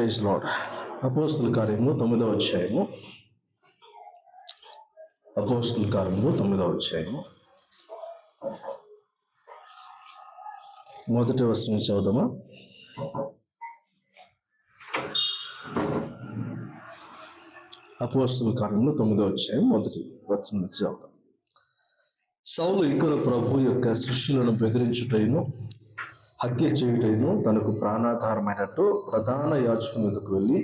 Praise lord. అపోస్తుల కార్యము 9వ అధ్యాయము. అపోస్తుల కార్యము 9వ అధ్యాయము మొదటి వచనం చదువుదామా? అపోస్తుల కార్యము 9వ అధ్యాయం మొదటి వచనం నుంచి చదువుదాం. సౌలు ఇంకొక ప్రభు యొక్క శిష్యులను బెదిరించుటైను హత్య చేయుటైను తనకు ప్రాణాధారమైనట్టు ప్రధాన యాజకుని ఎదుకు వెళ్ళి,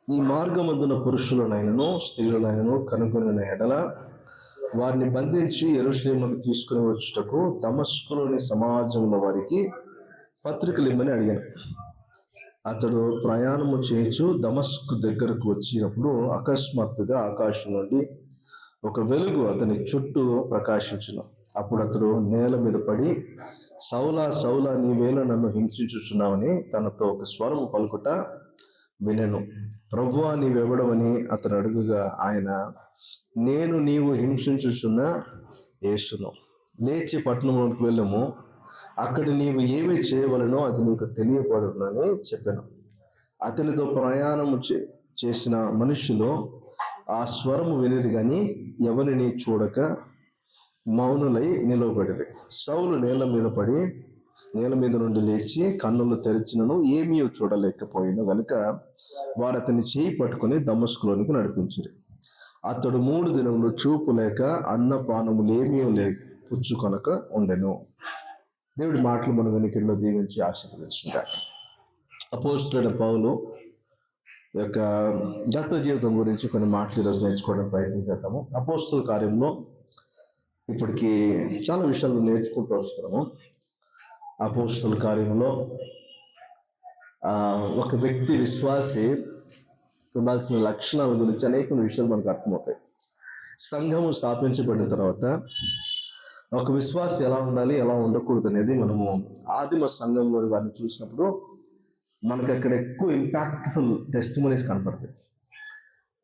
ఈ మార్గమందున పురుషులనైనను స్త్రీలనైనను కనుగొనిన ఎడల వారిని బంధించి యెరూషలేమునకు తీసుకుని వచ్చుటకు దమస్కులోని సమాజంలో వారికి పత్రికలు ఇమ్మని అడిగాను. అతడు ప్రయాణము చేయించు దమస్కు దగ్గరకు వచ్చినప్పుడు అకస్మాత్తుగా ఆకాశం నుండి ఒక వెలుగు అతని చుట్టూ ప్రకాశించును. అప్పుడు అతడు నేల మీద పడి, సౌలా సౌలా, నీవేళ నన్ను హింసించుచున్నావని తనతో ఒక స్వరము పలుకుట వినెను. ప్రభువా, నీవెవడవని అతను అడుగుగా ఆయన, నేను నీవు హింసించుచున్న యేసును. లేచి పట్టణంలోకి వెళ్ళము, అక్కడ నీవు ఏమి చేయవలనో అది నీకు తెలియబడునని చెప్పాను. అతనితో ప్రయాణము చేసిన మనుషులు ఆ స్వరము వినిది గాని ఎవరిని చూడక మౌనులై నిలవబడిరి. సౌలు నేల మీద నుండి లేచి కన్నులు తెరిచినను ఏమీ చూడలేకపోయిన గనుక వారు అతన్ని చేయి పట్టుకుని దమస్కులోనికి నడిపించిరి. అతడు 3 దినములు చూపు లేక అన్నపానములేమీ పుచ్చుకొనక ఉండెను. దేవుడి మాటలు మన వెనుకల్లో దీవించి ఆశీర్వదించుగాక. అపోస్తలుడైన పౌలు యొక్క గత జీవితం గురించి కొన్ని మాటలు ఈరోజు నేర్చుకోవడానికి ప్రయత్నం చేద్దాము. అపోస్తల కార్యంలో ఇప్పటికి చాలా విషయాలు నేర్చుకుంటూ వస్తున్నాము. అపోస్తల కార్యంలో ఒక వ్యక్తి విశ్వాసి ఉండాల్సిన లక్షణాల గురించి అనేక విషయాలు మనకు అర్థమవుతాయి. సంఘము స్థాపించబడిన తర్వాత ఒక విశ్వాసి ఎలా ఉండాలి, ఎలా ఉండకూడదు అనేది మనము ఆదిమ సంఘంలో వారిని చూసినప్పుడు మనకు అక్కడ ఎక్కువ ఇంపాక్ట్ఫుల్ టెస్టిమనీస్ కనపడతాయి.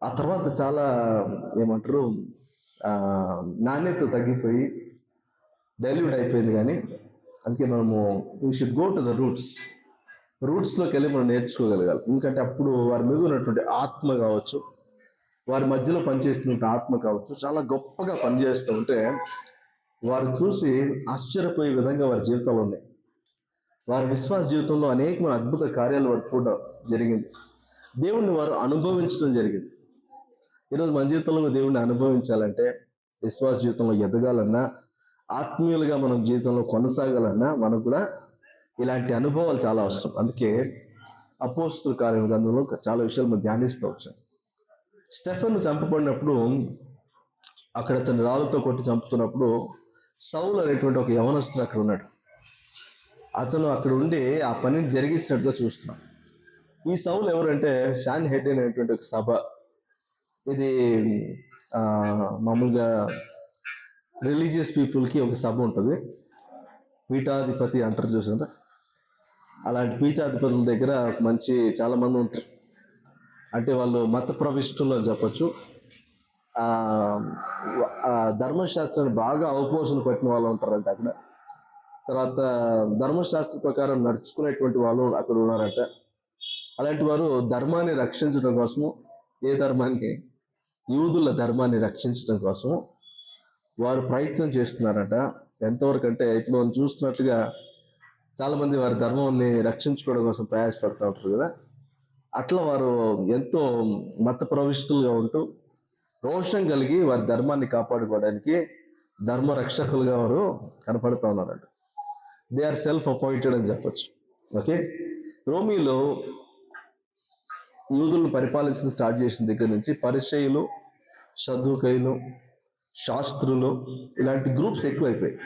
ఆ తర్వాత చాలా నాణ్యత తగ్గిపోయి డైల్యూట్ అయిపోయింది. కానీ అందుకే మనము we should go to the రూట్స్లోకి వెళ్ళి మనం నేర్చుకోగలగాలి. ఎందుకంటే అప్పుడు వారి మీద ఉన్నటువంటి ఆత్మ కావచ్చు, వారి మధ్యలో పనిచేస్తున్న ఆత్మ కావచ్చు, చాలా గొప్పగా పనిచేస్తూ ఉంటే వారు చూసి ఆశ్చర్యపోయే విధంగా వారి జీవితాలు ఉన్నాయి. వారి విశ్వాస జీవితంలో అనేకమైన అద్భుత కార్యాలు వారు చూడడం జరిగింది. దేవుణ్ణి వారు అనుభవించడం జరిగింది. ఈరోజు మన జీవితంలో దేవుణ్ణి అనుభవించాలంటే, విశ్వాస జీవితంలో ఎదగాలన్నా, ఆత్మీయులుగా మనం జీవితంలో కొనసాగాలన్నా మనకు కూడా ఇలాంటి అనుభవాలు చాలా అవసరం. అందుకే అపోస్తల కార్యం గ్రంథంలో చాలా విషయాలు మనం ధ్యానిస్తూ వచ్చాం. స్టెఫెను చంపబడినప్పుడు, అక్కడ తన రాళ్ళతో కొట్టి చంపుతున్నప్పుడు సౌలు అనేటువంటి ఒక యవనస్తుడు అక్కడ ఉన్నాడు. అతను అక్కడ ఉండి ఆ పనిని జరిగించినట్టుగా చూస్తున్నాం. ఈ సౌలు ఎవరంటే షాన్ హెడ్ అనేటువంటి ఒక సభ. ఇది మామూలుగా రిలీజియస్ పీపుల్కి ఒక సభ ఉంటుంది. పీఠాధిపతి అంటారు చూసారా, అలాంటి పీఠాధిపతుల దగ్గర చాలా మంది ఉంటారు. అంటే వాళ్ళు మత ప్రవిష్టులు అని చెప్పచ్చు. ధర్మశాస్త్రాన్ని బాగా అవపోసన పట్టిన వాళ్ళు ఉంటారంట అక్కడ. తర్వాత ధర్మశాస్త్ర ప్రకారం నడుచుకునేటువంటి వాళ్ళు అక్కడ ఉన్నారంట. అలాంటి వారు ధర్మాన్ని రక్షించడం కోసము, ఏ ధర్మాన్ని? యూదుల ధర్మాన్ని రక్షించడం కోసం వారు ప్రయత్నం చేస్తున్నారట. ఎంతవరకు అంటే ఇప్పుడు మనం చూస్తున్నట్టుగా చాలామంది వారి ధర్మాన్ని రక్షించుకోవడం కోసం ప్రయాసపడుతూ ఉంటారు కదా. అట్లా వారు ఎంతో మత ప్రవిష్టులుగా ఉంటూ రోషం కలిగి వారి ధర్మాన్ని కాపాడుకోవడానికి ధర్మ రక్షకులుగా వారు కనపడుతూ ఉన్నారంట. దే ఆర్ సెల్ఫ్ అపాయింటెడ్ అని చెప్పచ్చు. ఓకే, రోమీలో యూదులను పరిపాలించడం స్టార్ట్ చేసిన దగ్గర నుంచి పరిసయ్యులు, సద్దూకయ్యులు, శాస్త్రులు ఇలాంటి గ్రూప్స్ ఎక్కువైపోయాయి.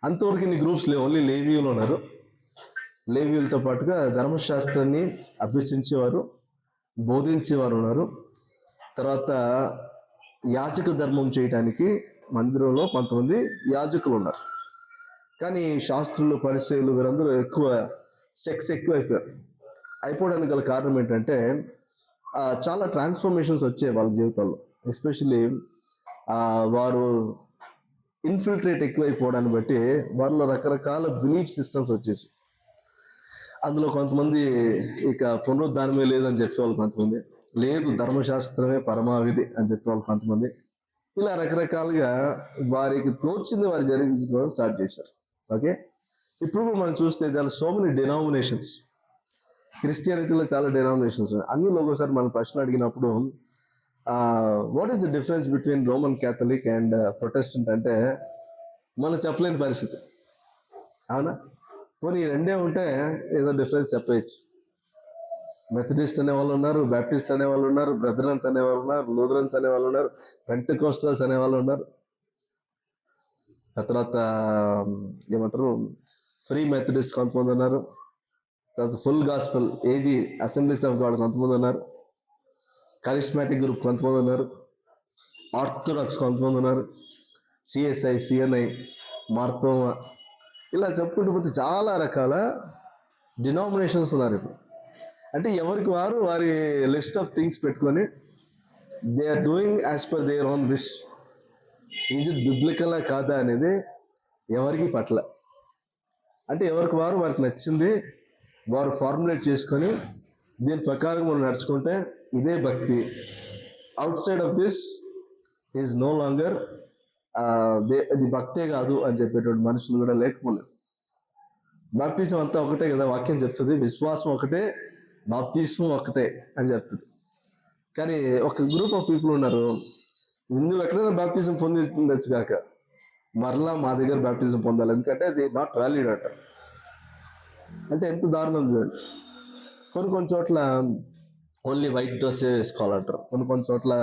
అంతవరకు ఇన్ని గ్రూప్స్ లేవు, ఓన్లీ లేవీయులు ఉన్నారు. లేవీయులతో పాటుగా ధర్మశాస్త్రాన్ని అభ్యసించేవారు, బోధించేవారు ఉన్నారు. తర్వాత యాజక ధర్మం చేయడానికి మందిరంలో కొంతమంది యాజకులు ఉన్నారు. కానీ శాస్త్రులు, పరిసయ్యులు వీరందరూ సెక్స్ అయిపోవడానికి గల కారణం ఏంటంటే చాలా ట్రాన్స్ఫర్మేషన్స్ వచ్చాయి వాళ్ళ జీవితాల్లో. ఎస్పెషల్లీ వారు ఇన్ఫిల్ట్రేట్ ఎక్కువైపోవడాన్ని బట్టి వారిలో రకరకాల బిలీఫ్ సిస్టమ్స్ వచ్చేసి అందులో కొంతమంది ఇక పునరుద్ధానమే లేదని చెప్పేవాళ్ళు, కొంతమంది లేదు ధర్మశాస్త్రమే పరమావిధి అని చెప్పేవాళ్ళు కొంతమంది. ఇలా రకరకాలుగా వారికి తోచింది వారు జరిగించుకోవడం స్టార్ట్ చేశారు. ఓకే, ఇప్పుడు మనం చూస్తే దాని సో మెనీ డినామినేషన్స్. క్రిస్టియానిటీలో చాలా డినామినేషన్స్ ఉన్నాయి. అన్నిలో ఒకసారి మనం ప్రశ్న అడిగినప్పుడు what is the difference between Roman Catholic and Protestant అంటే మనం చెప్పలేని పరిస్థితి. అవునా? పోనీ ఈ రెండే ఉంటే ఏదో డిఫరెన్స్ చెప్పవచ్చు. మెథడిస్ట్ అనే వాళ్ళు ఉన్నారు, బ్యాప్టిస్ట్ అనే వాళ్ళు ఉన్నారు, బ్రదరన్స్ అనే వాళ్ళు ఉన్నారు, లూథరన్స్ అనే వాళ్ళు ఉన్నారు, పెంటెకోస్టల్స్ అనే వాళ్ళు ఉన్నారు, ఆ తర్వాత ఏమంటారు ఫ్రీ మెథడిస్ట్ కొంతమంది ఉన్నారు, తర్వాత full gospel AG Assemblies of God కొంతమంది ఉన్నారు, కరిస్మాటిక్ గ్రూప్ కొంతమంది ఉన్నారు, ఆర్థోడాక్స్ కొంతమంది ఉన్నారు, సిఎస్ఐ, సిఎన్ఐ, మార్తోమా, ఇలా చెప్పుకుంటూ పోతే చాలా రకాల డినామినేషన్స్ ఉన్నారు ఇప్పుడు. అంటే ఎవరికి వారు వారి లిస్ట్ ఆఫ్ థింగ్స్ పెట్టుకొని they are doing as per their own wish. Is it బిబ్లికలా కాదా అనేది ఎవరికి పట్ల. అంటే ఎవరికి వారు వారికి నచ్చింది వారు ఫార్ములేట్ చేసుకొని దీని ప్రకారం మనం నడుచుకుంటే ఇదే భక్తి. Outside of this is no longer ఇది భక్తే కాదు అని చెప్పేటువంటి మనుషులు కూడా లేకపోలేదు. బాప్టిజం అంతా ఒకటే కదా, వాక్యం చెప్తుంది. విశ్వాసం ఒకటే, బాప్తిజం ఒకటే అని చెప్తుంది. కానీ ఒక గ్రూప్ ఆఫ్ పీపుల్ ఉన్నారు, నువ్వు ఎక్కడైనా బాప్తిజం పొంది ఉండొచ్చు కాక మరలా మా దగ్గర బాప్టిజం పొందాలి, ఎందుకంటే అది నాట్ వ్యాలిడ్ అంటారు. అంటే ఎంత దారుణం చూడండి. కొన్ని చోట్ల ఓన్లీ వైట్ డ్రెస్ వేసుకోవాలంటారు, కొన్ని చోట్ల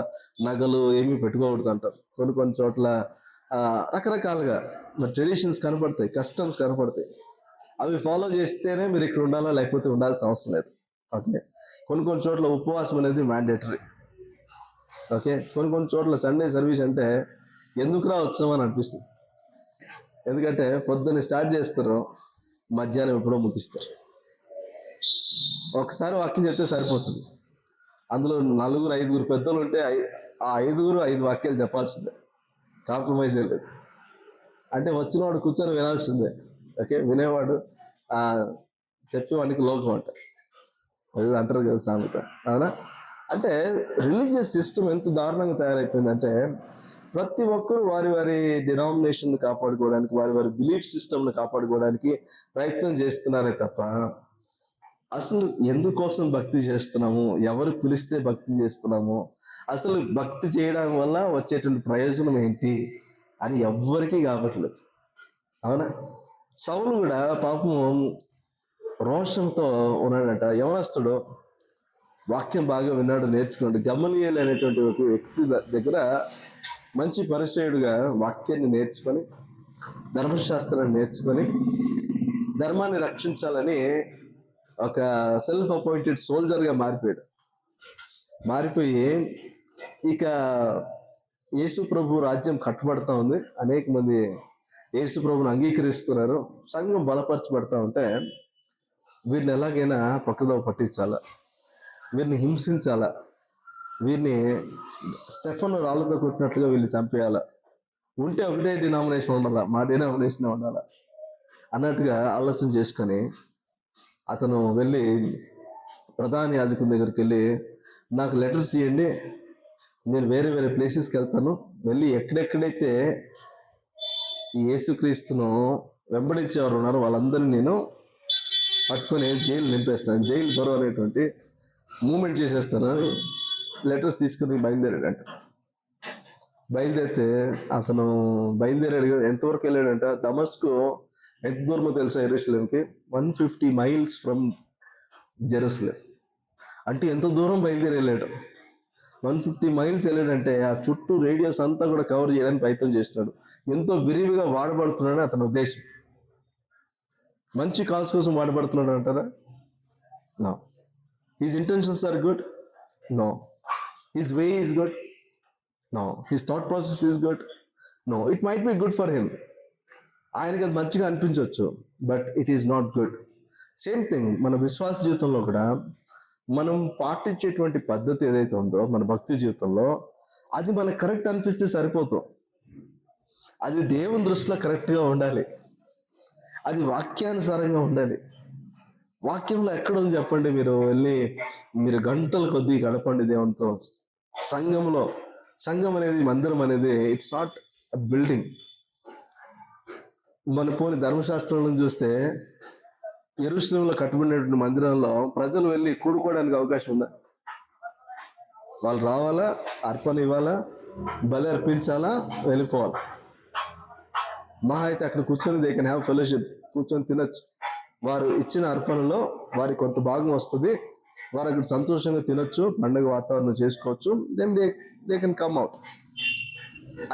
నగలు ఏమీ పెట్టుకోకూడదు అంటారు, కొన్ని చోట్ల రకరకాలుగా ట్రెడిషన్స్ కనపడతాయి, కస్టమ్స్ కనపడతాయి. అవి ఫాలో చేస్తేనే మీరు ఇక్కడ ఉండాలా, లేకపోతే ఉండాల్సిన అవసరం లేదు. ఓకే, కొన్ని చోట్ల ఉపవాసం అనేది మ్యాండేటరీ. ఓకే, కొన్ని చోట్ల సండే సర్వీస్ అంటే ఎందుకురా వచ్చామని అనిపిస్తుంది. ఎందుకంటే పొద్దున్న స్టార్ట్ చేస్తారు, మధ్యాహ్నం ఎప్పుడో ముగిస్తారు. ఒకసారి వాక్యం చెప్తే సరిపోతుంది. అందులో 4-5 పెద్దలు ఉంటే ఆ 5 వాక్యాలు చెప్పాల్సిందే, కాంప్రమైజ్ లేదు. అంటే వచ్చినవాడు కూర్చొని వినాల్సిందే. ఓకే, వినేవాడు చెప్పేవాడికి లోకం అంట, అది అంటారు కదా సామెత. అవునా? అంటే రిలీజియస్ సిస్టమ్ ఎంత దారుణంగా తయారైపోయిందంటే ప్రతి ఒక్కరు వారి వారి డినామినేషన్ కాపాడుకోవడానికి, వారి వారి బిలీఫ్ సిస్టమ్ని కాపాడుకోవడానికి ప్రయత్నం చేస్తున్నారే తప్ప అసలు ఎందుకోసం భక్తి చేస్తున్నాము, ఎవరు పిలిస్తే భక్తి చేస్తున్నాము, అసలు భక్తి చేయడం వల్ల వచ్చేటువంటి ప్రయోజనం ఏంటి అని ఎవ్వరికీ కావట్లేదు. అవునా? సౌలు కూడా పాపం రోషంతో ఉన్నాడంట. యవనస్తుడు, వాక్యం బాగా విన్నాడు, నేర్చుకున్నాడు. గమలీయేలు అనేటువంటి ఒక వ్యక్తి దగ్గర మంచి పరిచయుడుగా వాక్యాన్ని నేర్చుకొని, ధర్మశాస్త్రాన్ని నేర్చుకొని, ధర్మాన్ని రక్షించాలని ఒక సెల్ఫ్ అపాయింటెడ్ సోల్జర్గా మారిపోయి ఇక యేసు ప్రభు రాజ్యం కట్టబడతా ఉంది. అనేక మంది యేసు ప్రభుని అంగీకరిస్తున్నారు. సంఘం బలపరచబడతా ఉంటే వీరిని ఎలాగైనా పక్కదో పట్టించాలా, వీరిని హింసించాలా, వీరిని స్టెఫను రాళ్ళతో కొట్టినట్లుగా వీళ్ళు చంపేయాలా, ఉంటే ఒకటే డినామినేషన్ ఉండాలా, మా డినామినేషన్ ఉండాలా అన్నట్టుగా ఆలోచన చేసుకొని అతను వెళ్ళి ప్రధాన యాజకుని దగ్గరికి వెళ్ళి, నాకు లెటర్స్ ఇవ్వండి, నేను వేరే వేరే ప్లేసెస్కి వెళ్తాను, వెళ్ళి ఎక్కడెక్కడైతే ఈ యేసుక్రీస్తును వెంబడించేవారు ఉన్నారో వాళ్ళందరినీ నేను పట్టుకొని జైలు నింపేస్తాను, జైలు బరో అనేటువంటి మూమెంట్ చేసేస్తాను అని లెటర్స్ తీసుకుని బయలుదేరాడంట. బయలుదేరితే అతను బయలుదేరాడు. ఎంతవరకు వెళ్ళాడంట? దమస్కు ఎంత దూరమో తెలుసా యెరూషలేంకి? 150 miles ఫ్రమ్ జెరూసలేం. అంటే ఎంత దూరం బయలుదేరి వెళ్ళాడు? 150 miles వెళ్ళాడంటే ఆ చుట్టూ రేడియస్ అంతా కూడా కవర్ చేయడానికి ప్రయత్నం చేస్తున్నాడు. ఎంతో విరివిగా వాడబడుతున్నాడని అతని ఉద్దేశం. మంచి కాజ్ కోసం వాడబడుతున్నాడు అంటారా? No. His intentions are good? No. His way is good? No. His thought process is good? No. It might be good for him, ఆయనకి అది మంచిగా అనిపించవచ్చు, but it is not good. Same thing మన విశ్వాస జీవితంలో కూడా మనం పాటించేటువంటి పద్ధతి ఏదైతే ఉందో మన భక్తి జీవితంలో, అది మనకు కరెక్ట్ అనిపిస్తే సరిపోతాం. అది దేవుని దృష్టిలో కరెక్ట్గా ఉండాలి, అది వాక్యానుసారంగా ఉండాలి. వాక్యంలో ఎక్కడ ఉంది చెప్పండి? మీరు వెళ్ళి మీరు గంటల కొద్దీ గడపండి దేవునితో. సంఘంలో, సంఘం అనేది, మందిరం అనేది ఇట్స్ నాట్ బిల్డింగ్. మన పోని ధర్మశాస్త్రంలో చూస్తే యెరూషలేములో కట్టబడినటువంటి మందిరంలో ప్రజలు వెళ్ళి కూడుకోవడానికి అవకాశం ఉందా? వాళ్ళు రావాలా, అర్పణ ఇవ్వాలా, బలి అర్పించాలా, వెళ్ళిపోవాలి. మహా అయితే అక్కడ కూర్చొని దే కెన్ హ్యావ్ ఫెలోషిప్, కూర్చొని తినచ్చు. వారు ఇచ్చిన అర్పణలో వారికి కొంత భాగం వస్తుంది, వారు అక్కడ సంతోషంగా తినొచ్చు, పండుగ వాతావరణం చేసుకోవచ్చు. Then they can come out.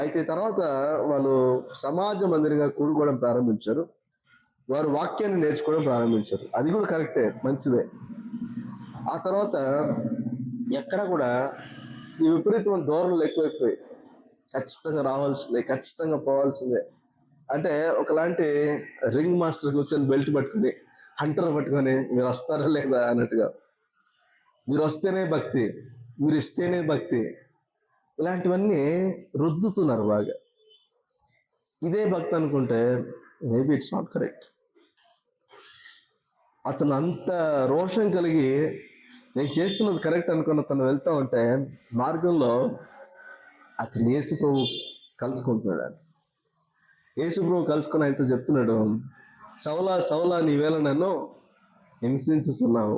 అయితే తర్వాత వాళ్ళు సమాజ మందిరంగా కూడుకోవడం ప్రారంభించారు. వారు వాక్యాన్ని నేర్చుకోవడం ప్రారంభించారు. అది కూడా కరెక్టే, మంచిదే. ఆ తర్వాత ఎక్కడ కూడా ఈ విపరీతమైన ధోరణులు ఎక్కువైపోయి ఖచ్చితంగా రావాల్సిందే, ఖచ్చితంగా పోవాల్సిందే. అంటే ఒకలాంటి రింగ్ మాస్టర్ కూర్చొని బెల్ట్ పట్టుకుని, హంటర్ పట్టుకొని మీరు వస్తారా లేదా అన్నట్టుగా, మీరు వస్తేనే భక్తి, మీరు ఇస్తేనే భక్తి, ఇలాంటివన్నీ రుద్దుతున్నారు బాగా. ఇదే భక్తి అనుకుంటే మేబీ ఇట్స్ నాట్ కరెక్ట్. అతను అంత రోషం కలిగి నేను చేస్తున్నది కరెక్ట్ అనుకున్న తను వెళ్తా ఉంటే మార్గంలో అతను యేసుప్రభు కలుసుకుంటున్నాడు. యేసుప్రభు కలుసుకుని ఆయనతో చెప్తున్నాడు, సౌలా సౌలా నీవేళ నన్ను హింసించుతున్నావు.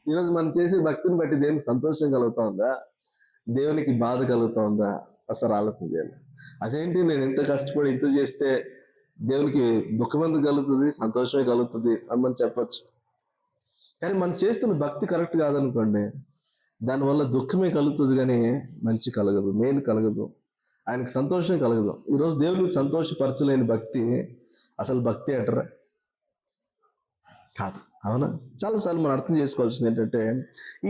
ఈరోజు మనం చేసే భక్తిని బట్టి దేవునికి సంతోషం కలుగుతా ఉందా, దేవునికి బాధ కలుగుతా ఉందా? ఒకసారి ఆలోచన చేయాలి. అదేంటి, నేను ఎంత కష్టపడి ఇంత చేస్తే దేవునికి దుఃఖం ఎందుకు కలుగుతుంది, సంతోషమే కలుగుతుంది అని మనం చెప్పచ్చు. కానీ మనం చేస్తున్న భక్తి కరెక్ట్ కాదనుకోండి, దానివల్ల దుఃఖమే కలుగుతుంది కానీ మంచి కలగదు, మేలు కలగదు, ఆయనకి సంతోషం కలగదు. ఈరోజు దేవునికి సంతోషపరచలేని భక్తి అసలు భక్తి అంటారా? కాదు. అవునా? చాలాసార్లు మనం అర్థం చేసుకోవాల్సింది ఏంటంటే,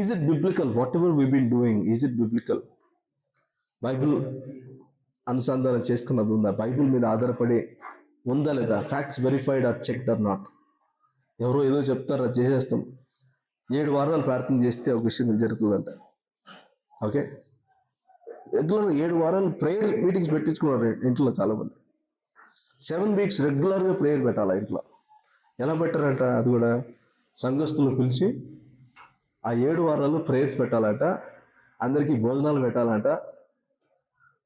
is it biblical? Whatever we been doing, is it biblical? Bible అనుసంధానం చేసుకున్నది ఉందా? బైబిల్ మీద ఆధారపడి ఉందా లేదా? Facts verified or checked or not? ఎవరో ఏదో చెప్తారా, చేసేస్తాం. 7 వారాలు ప్రార్థన చేస్తే ఒక విషయం జరుగుతుందంట. ఓకే, రెగ్యులర్ 7 వారాలు ప్రేయర్ మీటింగ్స్ పెట్టించుకున్నారు ఇంట్లో చాలామంది. 7 weeks రెగ్యులర్గా ప్రేయర్ పెట్టాలా ఇంట్లో. ఎలా పెట్టారంట? అది కూడా సంఘస్థులు పిలిచి ఆ 7 వారాలు ప్రేయర్స్ పెట్టాలంట, అందరికీ భోజనాలు పెట్టాలంట.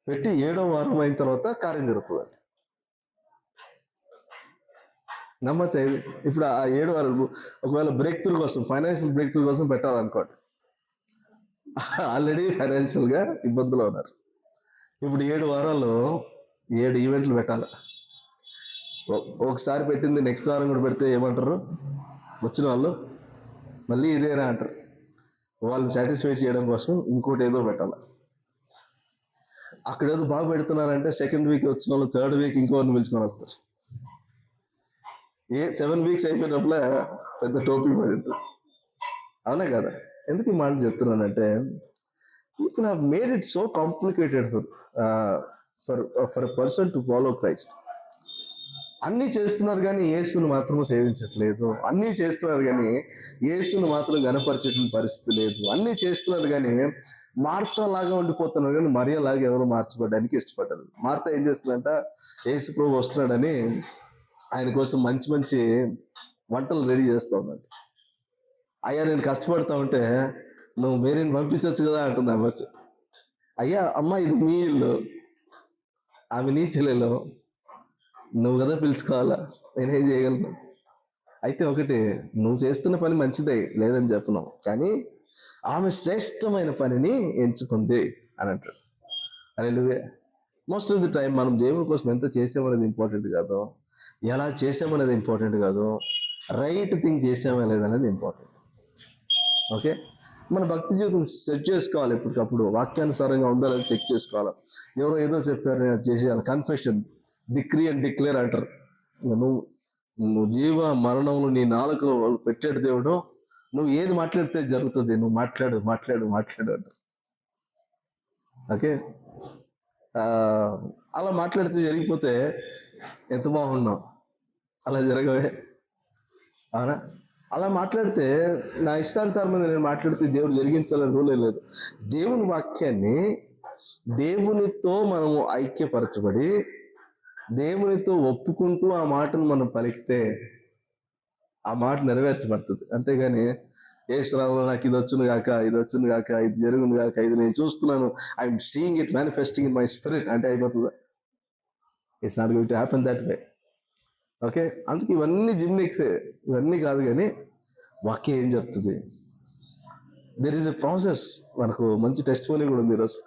పెట్టి 7వ వారం అయిన తర్వాత కార్యం జరుగుతుందంట. నమ్మచ్చా ఇది? ఇప్పుడు ఆ 7 వారాలు ఒకవేళ బ్రేక్ త్రూ కోసం, ఫైనాన్షియల్ బ్రేక్ త్రూ కోసం పెట్టాలనుకోండి, ఆల్రెడీ ఫైనాన్షియల్గా ఇబ్బందులు ఉన్నారు. ఇప్పుడు 7 వారాలు 7 ఈవెంట్లు పెట్టాలి. ఒకసారి పెట్టింది నెక్స్ట్ వారం కూడా పెడితే ఏమంటారు వచ్చిన వాళ్ళు? మళ్ళీ ఇదేనా అంటారు. వాళ్ళని సాటిస్ఫై చేయడం కోసం ఇంకోటి ఏదో పెట్టాలి. అక్కడ ఏదో బాగా పెడుతున్నారంటే 2nd week వచ్చిన వాళ్ళు 3rd week ఇంకోరిని పిలుచుకొని వస్తారు. 7 weeks అయిపోయినప్పుడే పెద్ద టోపీ పడి ఉంటుంది. అవునా కదా? ఎందుకు ఈ మాట చెప్తున్నానంటే, people have made it so complicated for a person to follow Christ. అన్నీ చేస్తున్నారు కానీ యేసును మాత్రం సేవించట్లేదు. అన్నీ చేస్తున్నారు కానీ యేసును మాత్రం గనపరిచేటువంటి పరిస్థితి లేదు. అన్నీ చేస్తున్నారు కానీ మార్తా లాగా ఉండిపోతున్నారు కానీ మరియలాగా ఎవరు మార్చబడడానికి ఇష్టపడ్డారు. మార్తా ఏం చేస్తుందంట, యేసు ప్రభు వస్తున్నాడని ఆయన కోసం మంచి మంచి వంటలు రెడీ చేస్తూ ఉందంట. అయ్యా నేను కష్టపడతా ఉంటే నువ్వు మేరీని పంపించవచ్చు కదా అంటుంది ఆమె. అయ్యా అమ్మ, ఇది మీ ఇల్లు, ఆమె నీ చెల్లెలు, నువ్వు కదా పిలుచుకోవాలా, నేనేం చేయగలను? అయితే ఒకటి, నువ్వు చేస్తున్న పని మంచిదే, లేదని చెప్పను, కానీ ఆమె శ్రేష్టమైన పనిని ఎంచుకుంది అని అంటాడు. హల్లెలూయా. మోస్ట్ ఆఫ్ ది టైం మనం దేవుని కోసం ఎంత చేసామనేది ఇంపార్టెంట్ కాదు, ఎలా చేసామనేది ఇంపార్టెంట్ కాదు, రైట్ థింగ్ చేసామా లేదనేది ఇంపార్టెంట్. ఓకే, మన భక్తి జీవితం సెట్ చేసుకోవాలి. ఎప్పటికప్పుడు వాక్యానుసారంగా ఉందా లేదా చెక్ చేసుకోవాలి. ఎవరో ఏదో చెప్పారు నేను చేసేయాలి. కన్ఫెషన్, డిక్రీ అండ్ డిక్లేర్ అంటారు. నువ్వు జీవ మరణంలో నీ నాలుకలో పెట్టాడు దేవుడు, నువ్వు ఏది మాట్లాడితే జరుగుతుంది, నువ్వు మాట్లాడు మాట్లాడు మాట్లాడు అంటారు. ఓకే, అలా మాట్లాడితే జరిగిపోతే ఎంత బాగున్నావు, అలా జరగవే. అవునా? అలా మాట్లాడితే నా ఇష్టానుసారమైన నేను మాట్లాడితే దేవుడు జరిగించాలని రూలే లేదు. దేవుని వాక్యాన్ని దేవునితో మనము ఐక్యపరచబడి, దేవునితో ఒప్పుకుంటూ ఆ మాటను మనం పలికితే ఆ మాట నెరవేర్చబడుతుంది. అంతేగాని యేసురావు నాకు ఇది వచ్చును గాక, ఇది వచ్చును గాక, ఇది జరుగును గాక, ఇది నేను చూస్తున్నాను, I'm seeing it manifesting in my spirit అంటే అయిపోతుందా? It's not going to happen that way. Okay, అందుకే ఇవన్నీ జిమ్నిక్సే, ఇవన్నీ కాదు. కానీ వాక్యం ఏం చెప్తుంది? There is a process. మనకు మంచి టెస్ట్ ఫోన్ కూడా ఉంది ఈరోజు.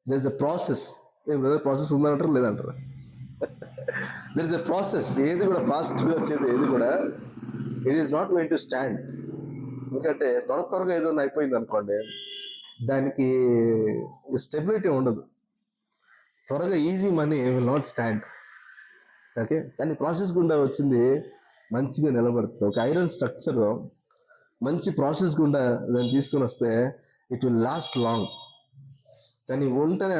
There is a process. ఏం బ్రదర్ ప్రాసెస్ ఉందంటారు లేదంటారు? There is a process. ఏది కూడా ఫాస్ట్గా వచ్చేది ఏది కూడా it is not going to stand. ఎందుకంటే త్వరగా ఏదైనా అయిపోయింది అనుకోండి, దానికి స్టెబిలిటీ ఉండదు. త్వరగా easy money will not stand. Okay, కానీ ప్రాసెస్ గుండా వచ్చింది మంచిగా నిలబడుతుంది. ఒక ఐరన్ స్ట్రక్చర్ మంచి ప్రాసెస్ గుండా దాన్ని తీసుకొని వస్తే ఇట్ విల్ లాస్ట్ లాంగ్. కానీ ఉంటేనే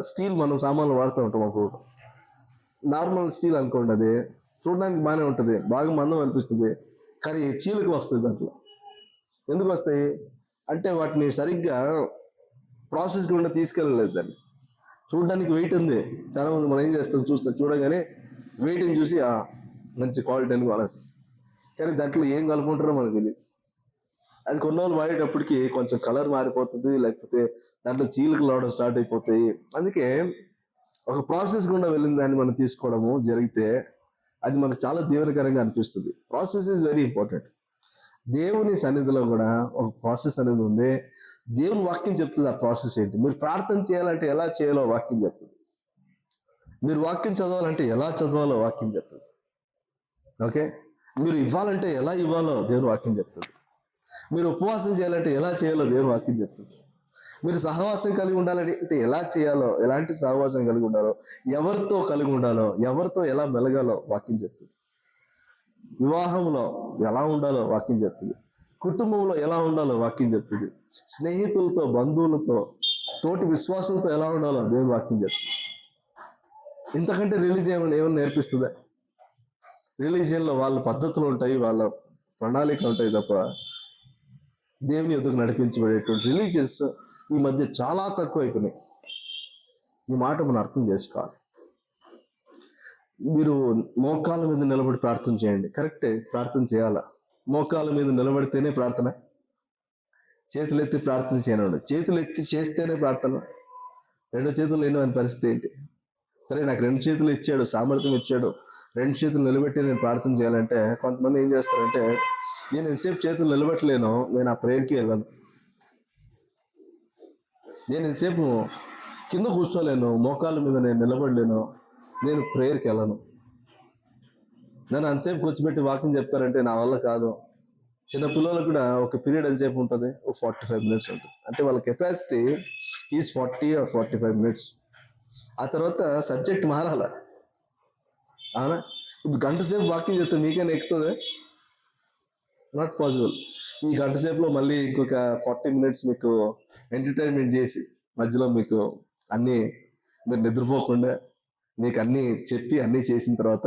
స్టీల్ మనం సామాన్లు వాడుతూ ఉంటాం. అప్పుడు నార్మల్ స్టీల్ అనుకోండి, అది చూడడానికి బాగానే ఉంటుంది, బాగా మందం అనిపిస్తుంది, కానీ చీలకు వస్తుంది. దాంట్లో ఎందుకు వస్తాయి అంటే వాటిని సరిగ్గా ప్రాసెస్ గుండా తీసుకెళ్ళలేదు. దాన్ని చూడడానికి వెయిట్ ఉంది. చాలా మంది మనం ఏం చేస్తాం, చూడగానే వెయిట్ని చూసి మంచి క్వాలిటీ అని వాడేస్తాం, కానీ దాంట్లో ఏం కలుపుకుంటారో మనకు తెలియదు. అది కొన్ని రోజులు వాడేటప్పటికి కొంచెం కలర్ మారిపోతుంది, లేకపోతే దాంట్లో చీలికలు రావడం స్టార్ట్ అయిపోతాయి. అందుకే ఒక ప్రాసెస్ గుండా వెళ్ళిన దాన్ని మనం తీసుకోవడము జరిగితే అది మనకు చాలా తీవ్రకరంగా అనిపిస్తుంది. Process is very important. దేవుని సన్నిధిలో కూడా ఒక ప్రాసెస్ అనేది ఉంది. దేవుని వాక్యం చెప్తుంది ఆ ప్రాసెస్ ఏంటి. మీరు ప్రార్థన చేయాలంటే ఎలా చేయాలో వాక్యం చెప్తుంది. మీరు వాక్యం చదవాలంటే ఎలా చదవాలో వాక్యం చెప్తుంది. ఓకే, మీరు ఇవ్వాలంటే ఎలా ఇవ్వాలో దేవుని వాక్యం చెప్తుంది. మీరు ఉపవాసం చేయాలంటే ఎలా చేయాలో దేవుని వాక్యం చెప్తుంది. మీరు సహవాసం కలిగి ఉండాలంటే ఎలా చేయాలో, ఎలాంటి సహవాసం కలిగి ఉండాలో, ఎవరితో కలిగి ఉండాలో, ఎవరితో ఎలా మెలగాలో వాక్యం చెప్తుంది. వివాహంలో ఎలా ఉండాలో వాక్యం చెప్తుంది. కుటుంబంలో ఎలా ఉండాలో వాక్యం చెప్తుంది. స్నేహితులతో, బంధువులతో, తోటి విశ్వాసంతో ఎలా ఉండాలో దేవుని వాక్యం చెప్తుంది. ఇంతకంటే రిలీజియన్ ఏమైనా నేర్పిస్తుందా? రిలీజియన్లో వాళ్ళ పద్ధతులు ఉంటాయి, వాళ్ళ ప్రణాళికలు ఉంటాయి తప్ప దేవుని యొద్దకు నడిపించబడేటువంటి రిలీజియన్స్ ఈ మధ్య చాలా తక్కువ అయిపోయినాయి. ఈ మాట మనం అర్థం చేసుకోవాలి. మీరు మోకాళ్ళ మీద నిలబడి ప్రార్థన చేయండి, కరెక్టే, ప్రార్థన చేయాలా. మోకాళ్ళ మీద నిలబడితేనే ప్రార్థన, చేతులు ఎత్తి ప్రార్థన చేయనండి. చేతులు ఎత్తి చేస్తేనే ప్రార్థన. రెండు చేతులు లేని అని పరిస్థితి ఏంటి? సరే, నాకు రెండు చేతులు ఇచ్చాడు, సామర్థ్యం ఇచ్చాడు, రెండు చేతులు నిలబెట్టి నేను ప్రార్థన చేయాలంటే కొంతమంది ఏం చేస్తారంటే, నేను ఎంతసేపు చేతులు నిలబెట్టలేను, నేను ఆ ప్రేయర్కి వెళ్ళను. నేను ఎంతసేపు కింద కూర్చోలేను, మోకాళ్ళ మీద నేను నిలబడలేను, నేను ప్రేయర్కి వెళ్ళను. నన్ను అంతసేపు కూర్చోబెట్టి వాకింగ్ చెప్తారంటే నా వల్ల కాదు. చిన్నపిల్లలకు కూడా ఒక పీరియడ్ ఎంతసేపు ఉంటుంది, ఒక 45 minutes ఉంటుంది. అంటే వాళ్ళ కెపాసిటీ ఈజ్ 40 or 45 minutes. ఆ తర్వాత సబ్జెక్ట్ మారాల. అవునా? ఇప్పుడు గంట సేపు వాకింగ్ చెప్తే మీకైనా ఎక్కుతుంది? Not possible. ఈ గంట సేపులో మళ్ళీ ఇంకొక 40 minutes మీకు ఎంటర్టైన్మెంట్ చేసి మధ్యలో మీకు అన్నీ మీరు నిద్రపోకుండా మీకు అన్నీ చెప్పి అన్నీ చేసిన తర్వాత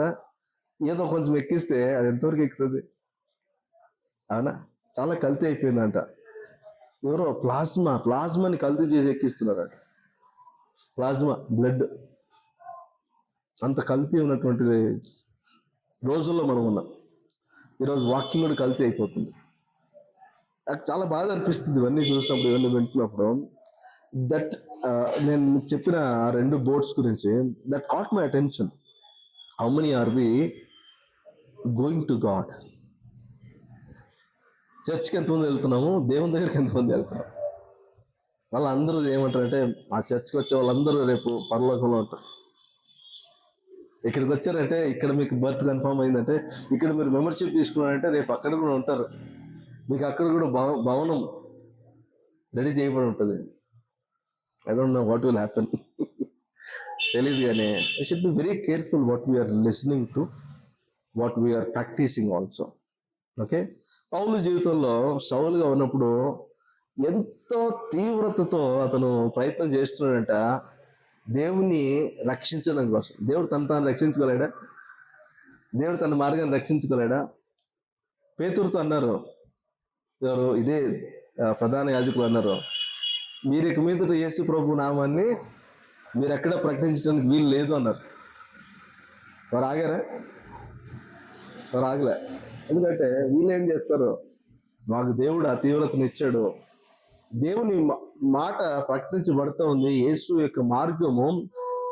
ఏదో కొంచెం ఎక్కిస్తే అది ఎంతవరకు ఎక్కుతుంది? అవునా? చాలా కల్తీ అయిపోయిందంట. ఎవరో ప్లాస్మాని కల్తీ చేసి ఎక్కిస్తున్నారంట. ప్లాస్మా బ్లడ్ అంత కల్తీ ఉన్నటువంటి రోజుల్లో మనం ఉన్నాం. ఈరోజు వాకింగ్ కూడా కల్తీ అయిపోతుంది. నాకు చాలా బాధ అనిపిస్తుంది ఇవన్నీ చూసినప్పుడు, ఇవన్నీ వింటున్నప్పుడు. దట్ నేను మీకు చెప్పిన ఆ 2 బోర్డ్స్ గురించి that caught my attention. How many are we going to God? చర్చ్కి ఎంతమంది వెళ్తున్నాము, దేవుని దగ్గరికి ఎంతమంది వెళ్తున్నాము? వాళ్ళందరూ ఏమంటారంటే, ఆ చర్చ్కి వచ్చే వాళ్ళందరూ రేపు పరలోకంలో ఉంటారు. ఇక్కడికి వచ్చారంటే, ఇక్కడ మీకు బర్త్ కన్ఫర్మ్ అయిందంటే, ఇక్కడ మీరు మెంబర్షిప్ తీసుకున్నారంటే రేపు అక్కడ కూడా ఉంటారు. మీకు అక్కడ కూడా భవనం రెడీ చేయబడి ఉంటుంది. I don't know what will happen, తెలియదు. కానీ I should be very careful what we are listening to, what we are practicing also. Okay, Paul జీవితంలో సౌలుగా ఉన్నప్పుడు ఎంతో తీవ్రతతో అతను ప్రయత్నం చేస్తున్నాడంట దేవుని రక్షించడం కోసం. దేవుడు తాను రక్షించుకోలేడా? దేవుడు తన మార్గాన్ని రక్షించుకోలేడా? పేతురుతో అన్నారు, ఎవరు ఇదే ప్రధాన యాజకులు అన్నారు, మీరు ఇక మీదట యేసు ప్రభు నామాన్ని మీరు ఎక్కడ ప్రకటించడానికి వీలు లేదు అన్నారు. వారు ఆగారా? వారు ఆగలే. ఎందుకంటే వీళ్ళు ఏం చేస్తారు, మాకు దేవుడు ఆ తీవ్రతను ఇచ్చాడు, దేవుని మాట ప్రకటించబడుతూ ఉంది, యేసు యొక్క మార్గము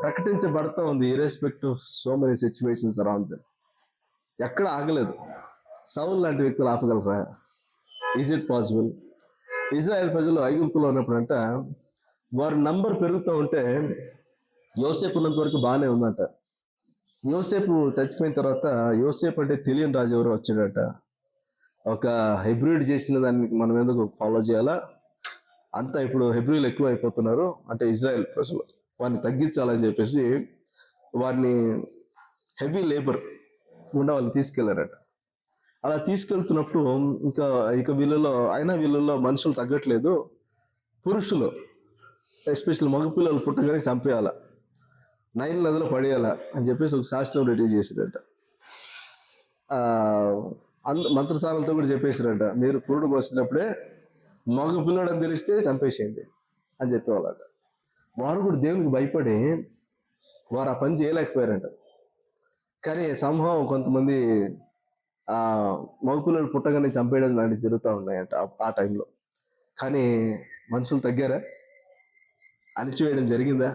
ప్రకటించబడుతూ ఉంది, irrespective of so many situations around them. ఎక్కడ ఆగలేదు. సౌల్ లాంటి వ్యక్తులు ఆపగలరా? Is it possible? ఇజ్రాయెల్ ప్రజలు ఐగుప్తులో ఉన్నప్పుడంట వారి నంబర్ పెరుగుతూ ఉంటే యోసేపు ఉన్నంత వరకు బాగానే ఉందంట. యోసేపు చచ్చిపోయిన తర్వాత యోసేపు అంటే తెలియని రాజు ఎవరో వచ్చాడట. ఒక హెబ్రిడ్ చేసిన దాన్ని మనం ఎందుకు ఫాలో చేయాలా, అంతా ఇప్పుడు హెబ్రిలు ఎక్కువ అయిపోతున్నారు అంటే ఇజ్రాయెల్ ప్రజలు, వారిని తగ్గించాలని చెప్పేసి వారిని హెవీ లేబర్ గుండా వాళ్ళు తీసుకెళ్లారట. అలా తీసుకెళ్తున్నప్పుడు ఇక వీళ్ళలో మనుషులు తగ్గట్లేదు, పురుషులు ఎస్పెషల్ మగ పిల్లలు పుట్టగానే చంపేయాల, నైన్ నదిలో పడేయాల అని చెప్పేసి ఒక శాస్త్రం రెడీ చేసిరట. మంత్రసాలతో కూడా చెప్పేసిరట, మీరు పురుడు పోసినప్పుడే మగ పిల్లడు అని తెలిస్తే చంపేసేయండి అని చెప్పేవాళ్ళట. వారు కూడా దేవునికి భయపడి వారు ఆ పని చేయలేకపోయారంట. కానీ సంభవం కొంతమంది మగపిల్లలు పుట్టగానే చంపేయడం లాంటివి జరుగుతూ ఉన్నాయంట ఆ టైంలో. కానీ మనుషులు తగ్గారా? అణిచివేయడం జరిగిందా?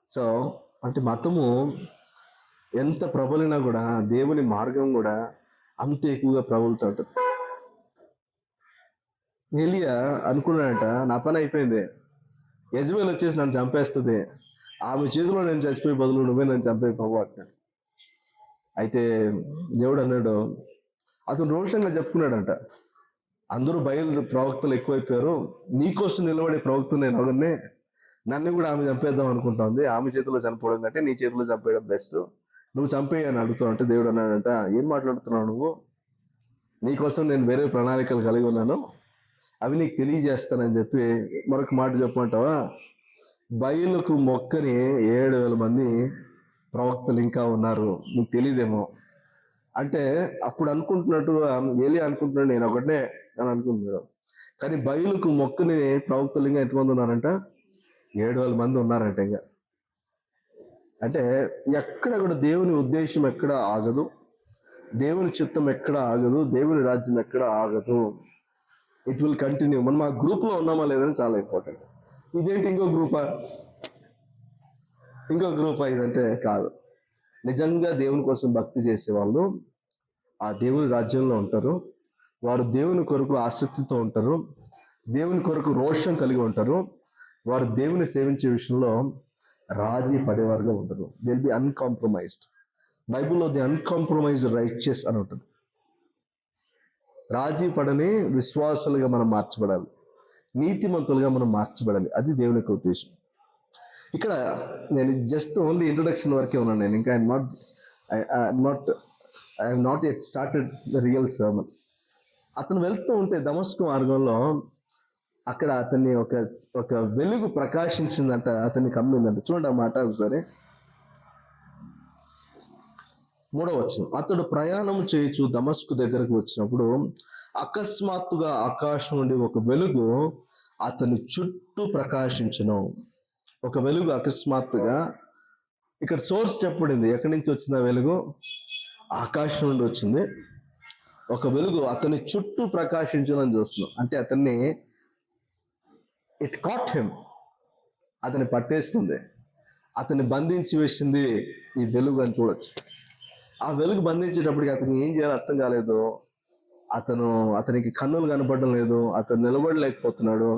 సో అంటే మతము ఎంత ప్రబలినా కూడా దేవుని మార్గం కూడా అంత ఎక్కువగా ప్రబలుతూ ఉంటుంది. ఎలియా అనుకున్నాడంట, నా పని అయిపోయింది, యెజబెల్ వచ్చేసి నన్ను చంపేస్తుంది, ఆమె చేతిలో నేను చచ్చిపోయే బదులు నువ్వే నన్ను చంపే ప్రభు అంటున్నాడు. అయితే దేవుడు అన్నాడు, అతను రోషంగా చెప్పుకున్నాడంట, అందరూ బయలు ప్రవక్తలు ఎక్కువైపోయారు, నీకోసం నిలబడే ప్రవక్త నేను ఒకనే, నన్ను కూడా ఆమె చంపేద్దాం అనుకుంటా ఉంది, ఆమె చేతిలో చనిపోవడం కంటే నీ చేతిలో చంపేయడం బెస్ట్, నువ్వు చంపేయి అని అడుగుతావు అంటే దేవుడు అన్నాడంట, ఏం మాట్లాడుతున్నావు నువ్వు, నీకోసం నేను వేరే ప్రణాళికలు కలిగి ఉన్నాను, అవి నీకు తెలియజేస్తానని చెప్పి మరొక మాట చెప్పమంటావా, బయలుకు మొక్కని 7,000 మంది ప్రవక్తలు ఇంకా ఉన్నారు, నీకు తెలియదేమో అంటే. అప్పుడు అనుకుంటున్నట్టుగా ఏలియా అనుకుంటున్నాడు నేను ఒకటే అని అనుకుంటున్నాడు, కానీ బయలుకు మొక్కని ప్రవక్తలు ఇంకా ఎంతమంది ఉన్నారంట, 7,000 మంది ఉన్నారంట. ఇంకా అంటే ఎక్కడ కూడా దేవుని ఉద్దేశం ఎక్కడ ఆగదు, దేవుని చిత్తం ఎక్కడ ఆగదు, దేవుని రాజ్యం ఎక్కడ ఆగదు, ఇట్ విల్ కంటిన్యూ. మనం ఆ గ్రూప్లో ఉన్నామా లేదని చాలా ఇంపార్టెంట్. ఇదేంటి ఇంకో గ్రూపా ఇదంటే కాదు. నిజంగా దేవుని కోసం భక్తి చేసేవాళ్ళు ఆ దేవుని రాజ్యంలో ఉంటారు, వారు దేవుని కొరకు ఆసక్తితో ఉంటారు, దేవుని కొరకు రోషం కలిగి ఉంటారు, వారు దేవుని సేవించే విషయంలో రాజీ పడేవారుగా ఉంటారు. They will be uncompromised. బైబిల్లో ది అన్కాంప్రమైజ్డ్ రైచియస్ అని ఉంటుంది. రాజీ పడని విశ్వాసులుగా మనం మార్చబడాలి, నీతిమంతులుగా మనం మార్చబడాలి, అది దేవుని యొక్క ఉద్దేశం. ఇక్కడ నేను జస్ట్ ఓన్లీ ఇంట్రొడక్షన్ వరకే ఉన్నాను, నేను ఇంకా I have not yet started the real sermon. అతను వెళ్తూ ఉంటే దమస్కు మార్గంలో అక్కడ అతన్ని ఒక వెలుగు ప్రకాశించిందంట, అతన్ని కమ్మిందంట. చూడండి ఆ మాట ఒకసారి. 3వ వచనం, అతడు ప్రయాణం చేయొచ్చు దమస్కు దగ్గరకు వచ్చినప్పుడు అకస్మాత్తుగా ఆకాశం నుండి ఒక వెలుగు అతని చుట్టూ ప్రకాశించును. ఒక వెలుగు అకస్మాత్తుగా, ఇక్కడ సోర్స్ చెప్పబడింది, ఎక్కడి నుంచి వచ్చింది ఆ వెలుగు, ఆకాశం నుండి వచ్చింది. ఒక వెలుగు అతని చుట్టూ ప్రకాశించునని చూస్తున్నాం అంటే అతన్ని ఇట్ కాట్ హిమ్, అతన్ని పట్టేసుకుంది, అతన్ని బంధించి వేసింది ఈ వెలుగు అని చూడొచ్చు. ఆ వెలుగు బంధించేటప్పటికి అతనికి ఏం చేయాలో అర్థం కాలేదు, అతనికి కన్నులు కనపడడం లేదు, అతను నిలబడలేకపోతున్నాడు,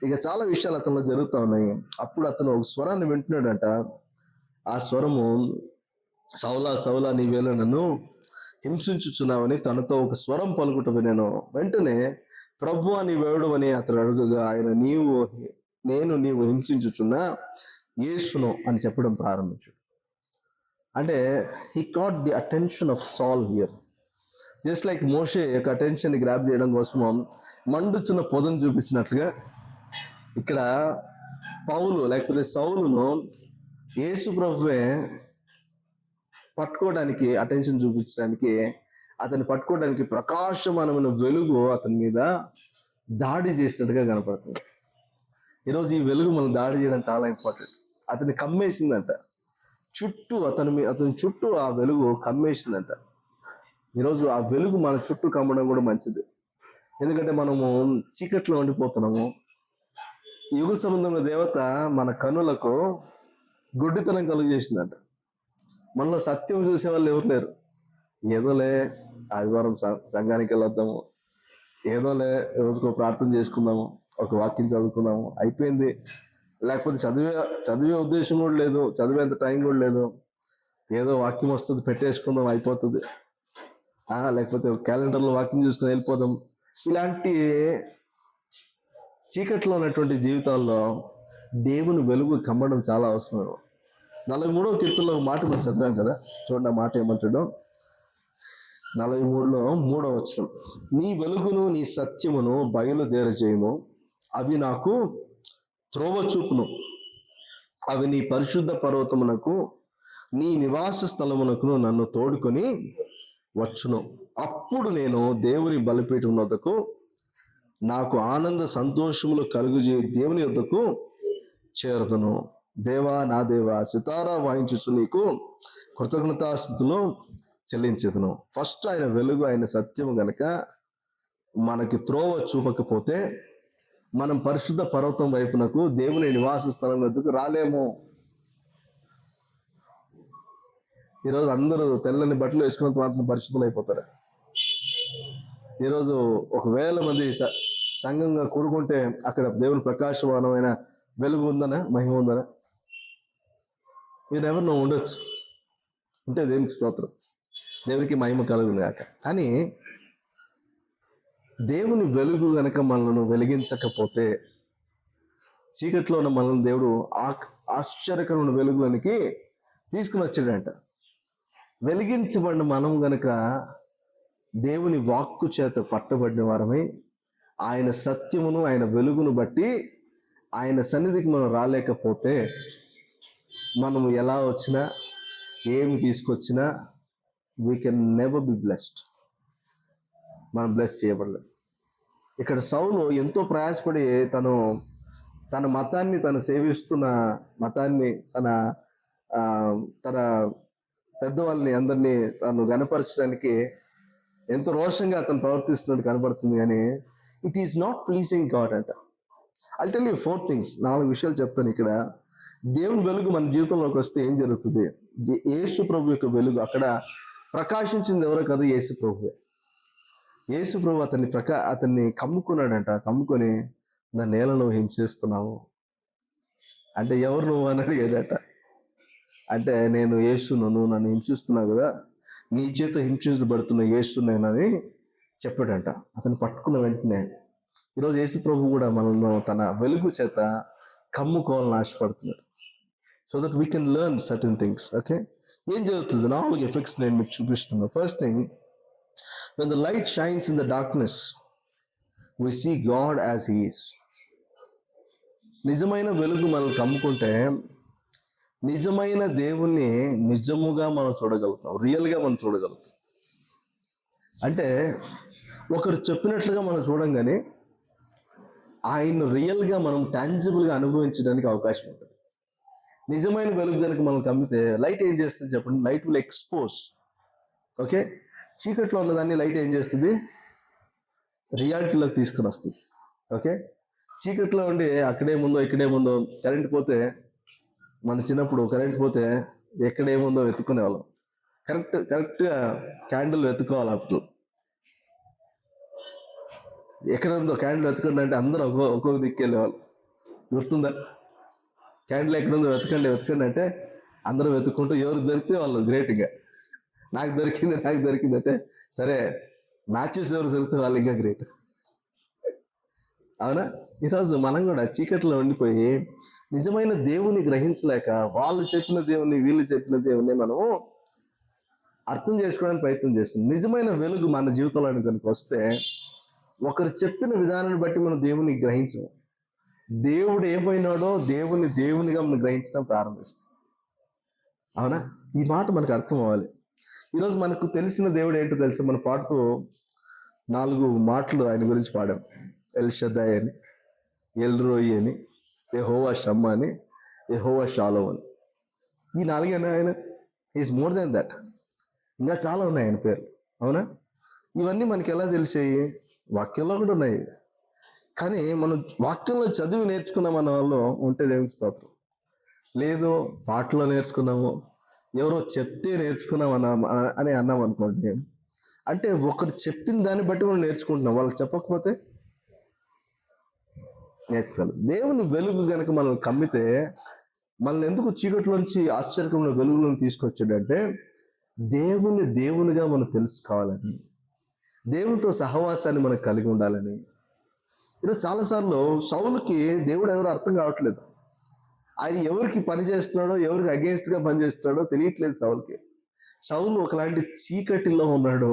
ఇక చాలా విషయాలు అతనిలో జరుగుతూ ఉన్నాయి. అప్పుడు అతను ఒక స్వరాన్ని వింటున్నాడంట. ఆ స్వరము, సౌలా సౌలా నీవేళ నన్ను హింసించుచున్నావని తనతో ఒక స్వరం పలుకుట వినెను. వెంటనే ప్రభువా నీవెవడు అని అతడు అడుగగా ఆయన నీవు హింసించుచున్నా యేసును అని చెప్పడం ప్రారంభించాడు. అంటే he caught the attention of Saul here. Just like మోషే యొక్క అటెన్షన్ని గ్రాప్ చేయడం కోసం మండుచున్న పొదను చూపించినట్లుగా ఇక్కడ పౌలు లేకపోతే సౌలును యేసు ప్రభువే పట్టుకోవడానికి, అటెన్షన్ చూపించడానికి, అతన్ని పట్టుకోవడానికి ప్రకాశమానమైన వెలుగు అతని మీద దాడి చేసినట్టుగా కనపడుతుంది. ఈరోజు ఈ వెలుగు మనం దాడి చేయడం చాలా ఇంపార్టెంట్. అతన్ని కమ్మేసిందంట, అతని చుట్టూ ఆ వెలుగు కమ్మేసిందంట. ఈరోజు ఆ వెలుగు మన చుట్టూ కమ్మడం కూడా మంచిది. ఎందుకంటే మనము చీకట్లో ఉండిపోతున్నాము. యుగ సంబంధమైన దేవత మన కన్నులకు గుడ్డితనం కలుగు చేసిందంట. మనలో సత్యం చూసే వాళ్ళు ఎవరు లేరు. ఏదోలే ఆదివారం సంఘానికి వెళ్ళొద్దాము, ఏదోలే రోజుకో ప్రార్థన చేసుకుందాము, ఒక వాక్యం చదువుకుందాము, అయిపోయింది. లేకపోతే చదివే ఉద్దేశం కూడా లేదు, చదివేంత టైం కూడా లేదు. ఏదో వాక్యం వస్తుంది పెట్టేసుకుందాం అయిపోతుంది, లేకపోతే క్యాలెండర్లో వాక్యం చూసుకుని వెళ్ళిపోదాం. ఇలాంటి చీకట్లో ఉన్నటువంటి జీవితాల్లో దేవుని వెలుగు కమ్మడం చాలా అవసరం. 43వ కీర్తనలో ఒక మాట మనం చదివాం కదా, చూడండి ఆ మాట ఏమంటాడో. 43లో 3వ వచనం, నీ వెలుగును నీ సత్యమును బయలుదేరజేయము, అవి నాకు త్రోవ చూపును, అవి నీ పరిశుద్ధ పర్వతమునకు నీ నివాస స్థలమునకు నన్ను తోడుకొని వచ్చును. అప్పుడు నేను దేవుని బలిపీఠం వద్దకు, నాకు ఆనంద సంతోషములు కలుగుజే దేవుని వద్దకు చేరుదును. దేవా నా దేవా, సితారా వాయించు నీకు కృతజ్ఞతాస్థుతులు చెల్లించేదను. ఫస్ట్ ఆయన వెలుగు, ఆయన సత్యము గనక మనకి త్రోవ చూపకపోతే మనం పరిశుద్ధ పర్వతం వైపునకు, దేవుని నివాస స్థలం వద్దకు రాలేము. ఈరోజు అందరూ తెల్లని బట్టలు వేసుకున్నంత మాత్రం పరిశుద్ధులు అయిపోతారు. ఈరోజు 1,000 మంది సంఘంగా కూడుకుంటే అక్కడ దేవుని ప్రకాశమానమైన వెలుగు ఉందనా, మహిమ ఉందనా? మీరు ఎవరినో ఉండొచ్చు, ఉంటే దేవునికి స్తోత్రం, దేవునికి మహిమ కలుగును గాక. కానీ దేవుని వెలుగు గనక మనల్ని వెలిగించకపోతే, చీకట్లో ఉన్న మనల్ని దేవుడు ఆశ్చర్యకరమైన వెలుగులోనికి తీసుకుని వచ్చాడంట. వెలిగించబడిన మనం గనక దేవుని వాక్కు చేత పట్టబడిన వారమై ఆయన సత్యమును, ఆయన వెలుగును బట్టి ఆయన సన్నిధికి మనం రాలేకపోతే, మనము ఎలా వచ్చినా, ఏమి తీసుకొచ్చినా, we can never be blessed. మనం బ్లెస్ చేయబడలేదు. ఇక్కడ సౌలు ఎంతో ప్రయాసపడి తన మతాన్ని, తను సేవిస్తున్న మతాన్ని, తన పెద్దవాళ్ళని అందరినీ తను గణపరచడానికి ఎంతో రోషంగా అతను ప్రవర్తిస్తున్నట్టు కనబడుతుంది. కానీ it is not pleasing God అంట. ఐల్ టెల్ యూ 4 things, 4 విషయాలు చెప్తాను ఇక్కడ. దేవుని వెలుగు మన జీవితంలోకి వస్తే ఏం జరుగుతుంది? యేసు ప్రభు యొక్క వెలుగు అక్కడ ప్రకాశించింది ఎవరో కదా, యేసు ప్రభువే. యేసు ప్రభు అతన్ని కమ్ముకున్నాడంట. కమ్ముకొని, నా నేలను హింసిస్తున్నావు అంటే ఎవరు నువ్వు అని అడిగాడట. అంటే నేను యేసును, నువ్వు నన్ను హింసిస్తున్నావు కదా, నీ చేత హింసించబడుతున్న యేసు నేనని చెప్పాడంట. అతను పట్టుకున్న వెంటనే ఈరోజు యేసు ప్రభు కూడా మనల్ని తన వెలుగు చేత కమ్ముకోవాలని ఆశపడుతున్నాడు. So that we can learn certain things. Okay, ఏం జరుగుతుంది? 4 ఎఫెక్ట్స్ నేను మీకు చూపిస్తున్నాను. First thing, when the light shines in the darkness, we see God as he is. నిజమైన వెలుగు మనం కమ్ముకుంటే నిజమైన దేవుణ్ణి నిజముగా మనం చూడగలుగుతాం, రియల్గా మనం చూడగలుగుతాం. అంటే ఒకరు చెప్పినట్లుగా మనం చూడంగానే ఆయన రియల్గా మనం టాంజిబుల్గా అనుభవించడానికి అవకాశం ఉంటుంది. నిజమైన వెలుగు కనుక మనం కమ్మితే లైట్ ఏం చేస్తుంది చెప్పండి? Light will expose. ఓకే, చీకట్లో ఉన్నదాన్ని లైట్ ఏం చేస్తుంది? రియాలిటీలోకి తీసుకుని వస్తుంది. ఓకే, చీకట్లో ఉండి అక్కడేముందో ఇక్కడేముందో, కరెంట్ పోతే, మన చిన్నప్పుడు కరెంట్ పోతే ఎక్కడేముందో వెతుక్కునేవాళ్ళం. కరెక్ట్గా క్యాండిల్ వెతుక్కోవాలి. అప్పుడు ఎక్కడ ఉందో క్యాండిల్ వెతకండి అంటే అందరూ ఒక్కొక్క దిక్కెళ్ళేవాళ్ళు. గుర్తుందా? క్యాండిల్ ఎక్కడుందో వెతకండి అంటే అందరూ వెతుక్కుంటూ ఎవరు దొరికితే వాళ్ళు గ్రేట్గా, నాకు దొరికింది అంటే సరే, మ్యాచెస్ ఎవరు దొరికితే వాళ్ళు ఇంకా గ్రేట్. అవునా? ఈరోజు మనం కూడా చీకట్లో ఉండిపోయి నిజమైన దేవుని గ్రహించలేక వాళ్ళు చెప్పిన దేవుని, వీళ్ళు చెప్పిన దేవుని మనం అర్థం చేసుకోవడానికి ప్రయత్నం చేస్తుంది. నిజమైన వెలుగు మన జీవితంలో కనుక వస్తే ఒకరు చెప్పిన విధానాన్ని బట్టి మనం దేవుని గ్రహించము. దేవుడు ఏమైనాడో దేవునిగా మనం గ్రహించడం ప్రారంభిస్తాం. అవునా? ఈ మాట మనకు అర్థం అవ్వాలి. ఈరోజు మనకు తెలిసిన దేవుడు ఏంటో తెలుసు. మనం పాడుతూ 4 మాటలు ఆయన గురించి పాడాం. ఎల్ షద్దాయ్ అని, ఎల్ రోయి అని, యెహోవా షమ్మా అని, యెహోవా షాలోమ్ అని. ఈ 4 ఆయన ఈజ్ మోర్ దెన్ దట్. ఇంకా చాలా ఉన్నాయి ఆయన పేర్లు. అవునా? ఇవన్నీ మనకి ఎలా తెలిసాయి? వాక్యంలో కూడా ఉన్నాయి. కానీ మనం వాక్యంలో చదివి నేర్చుకున్నాం అన్న వాళ్ళు ఉంటే దేవునికి స్తోత్రం. లేదు పాటలో నేర్చుకున్నాము, ఎవరో చెప్తే నేర్చుకున్నాం అని అన్నాం అనుకోండి, అంటే ఒకరు చెప్పిన దాన్ని బట్టి మనం నేర్చుకుంటున్నాం. వాళ్ళు చెప్పకపోతే నేర్చుకోవాలి. దేవుని వెలుగు గనక మనల్ని కమ్మితే, మనల్ని ఎందుకు చీకట్లోంచి ఆశ్చర్యకరమైన వెలుగులను తీసుకొచ్చాడంటే, దేవునిగా మనం తెలుసుకోవాలని, దేవునితో సహవాసాన్ని మనం కలిగి ఉండాలని. ఈరోజు చాలాసార్లు సౌలుకి దేవుడు ఎవరు అర్థం కావట్లేదు. ఆయన ఎవరికి పని చేస్తున్నాడో, ఎవరికి అగేన్స్ట్గా పనిచేస్తున్నాడో తెలియట్లేదు సౌలుకి. సౌలు ఒకలాంటి చీకటిలో ఉన్నాడు,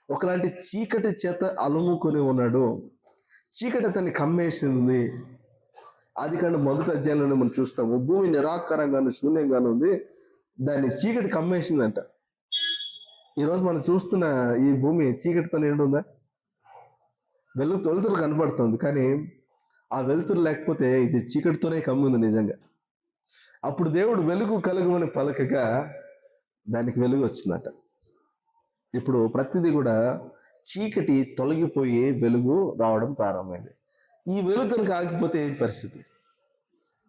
ఒకలాంటి చీకటి చేత అలుముకొని ఉన్నాడు. చీకటి అతన్ని కమ్మేసింది. ఆదికాండ మొదటి అధ్యాయంలోనే మనం చూస్తాము, భూమి నిరాకారంగాను శూన్యంగాను ఉంది, దాన్ని చీకటి కమ్మేసిందంట. ఈరోజు మనం చూస్తున్న ఈ భూమి చీకటితో నిండి ఉందా? వెలుతురు కనపడుతుంది, కానీ ఆ వెలుతురు లేకపోతే ఇది చీకటితోనే కమ్మి ఉంది నిజంగా. అప్పుడు దేవుడు వెలుగు కలుగుమని పలకగా దానికి వెలుగు వచ్చిందట. ఇప్పుడు ప్రతిదీ కూడా చీకటి తొలగిపోయి వెలుగు రావడం ప్రారంభమైంది. ఈ వెలుగు కనుక ఆగిపోతే ఏం పరిస్థితి?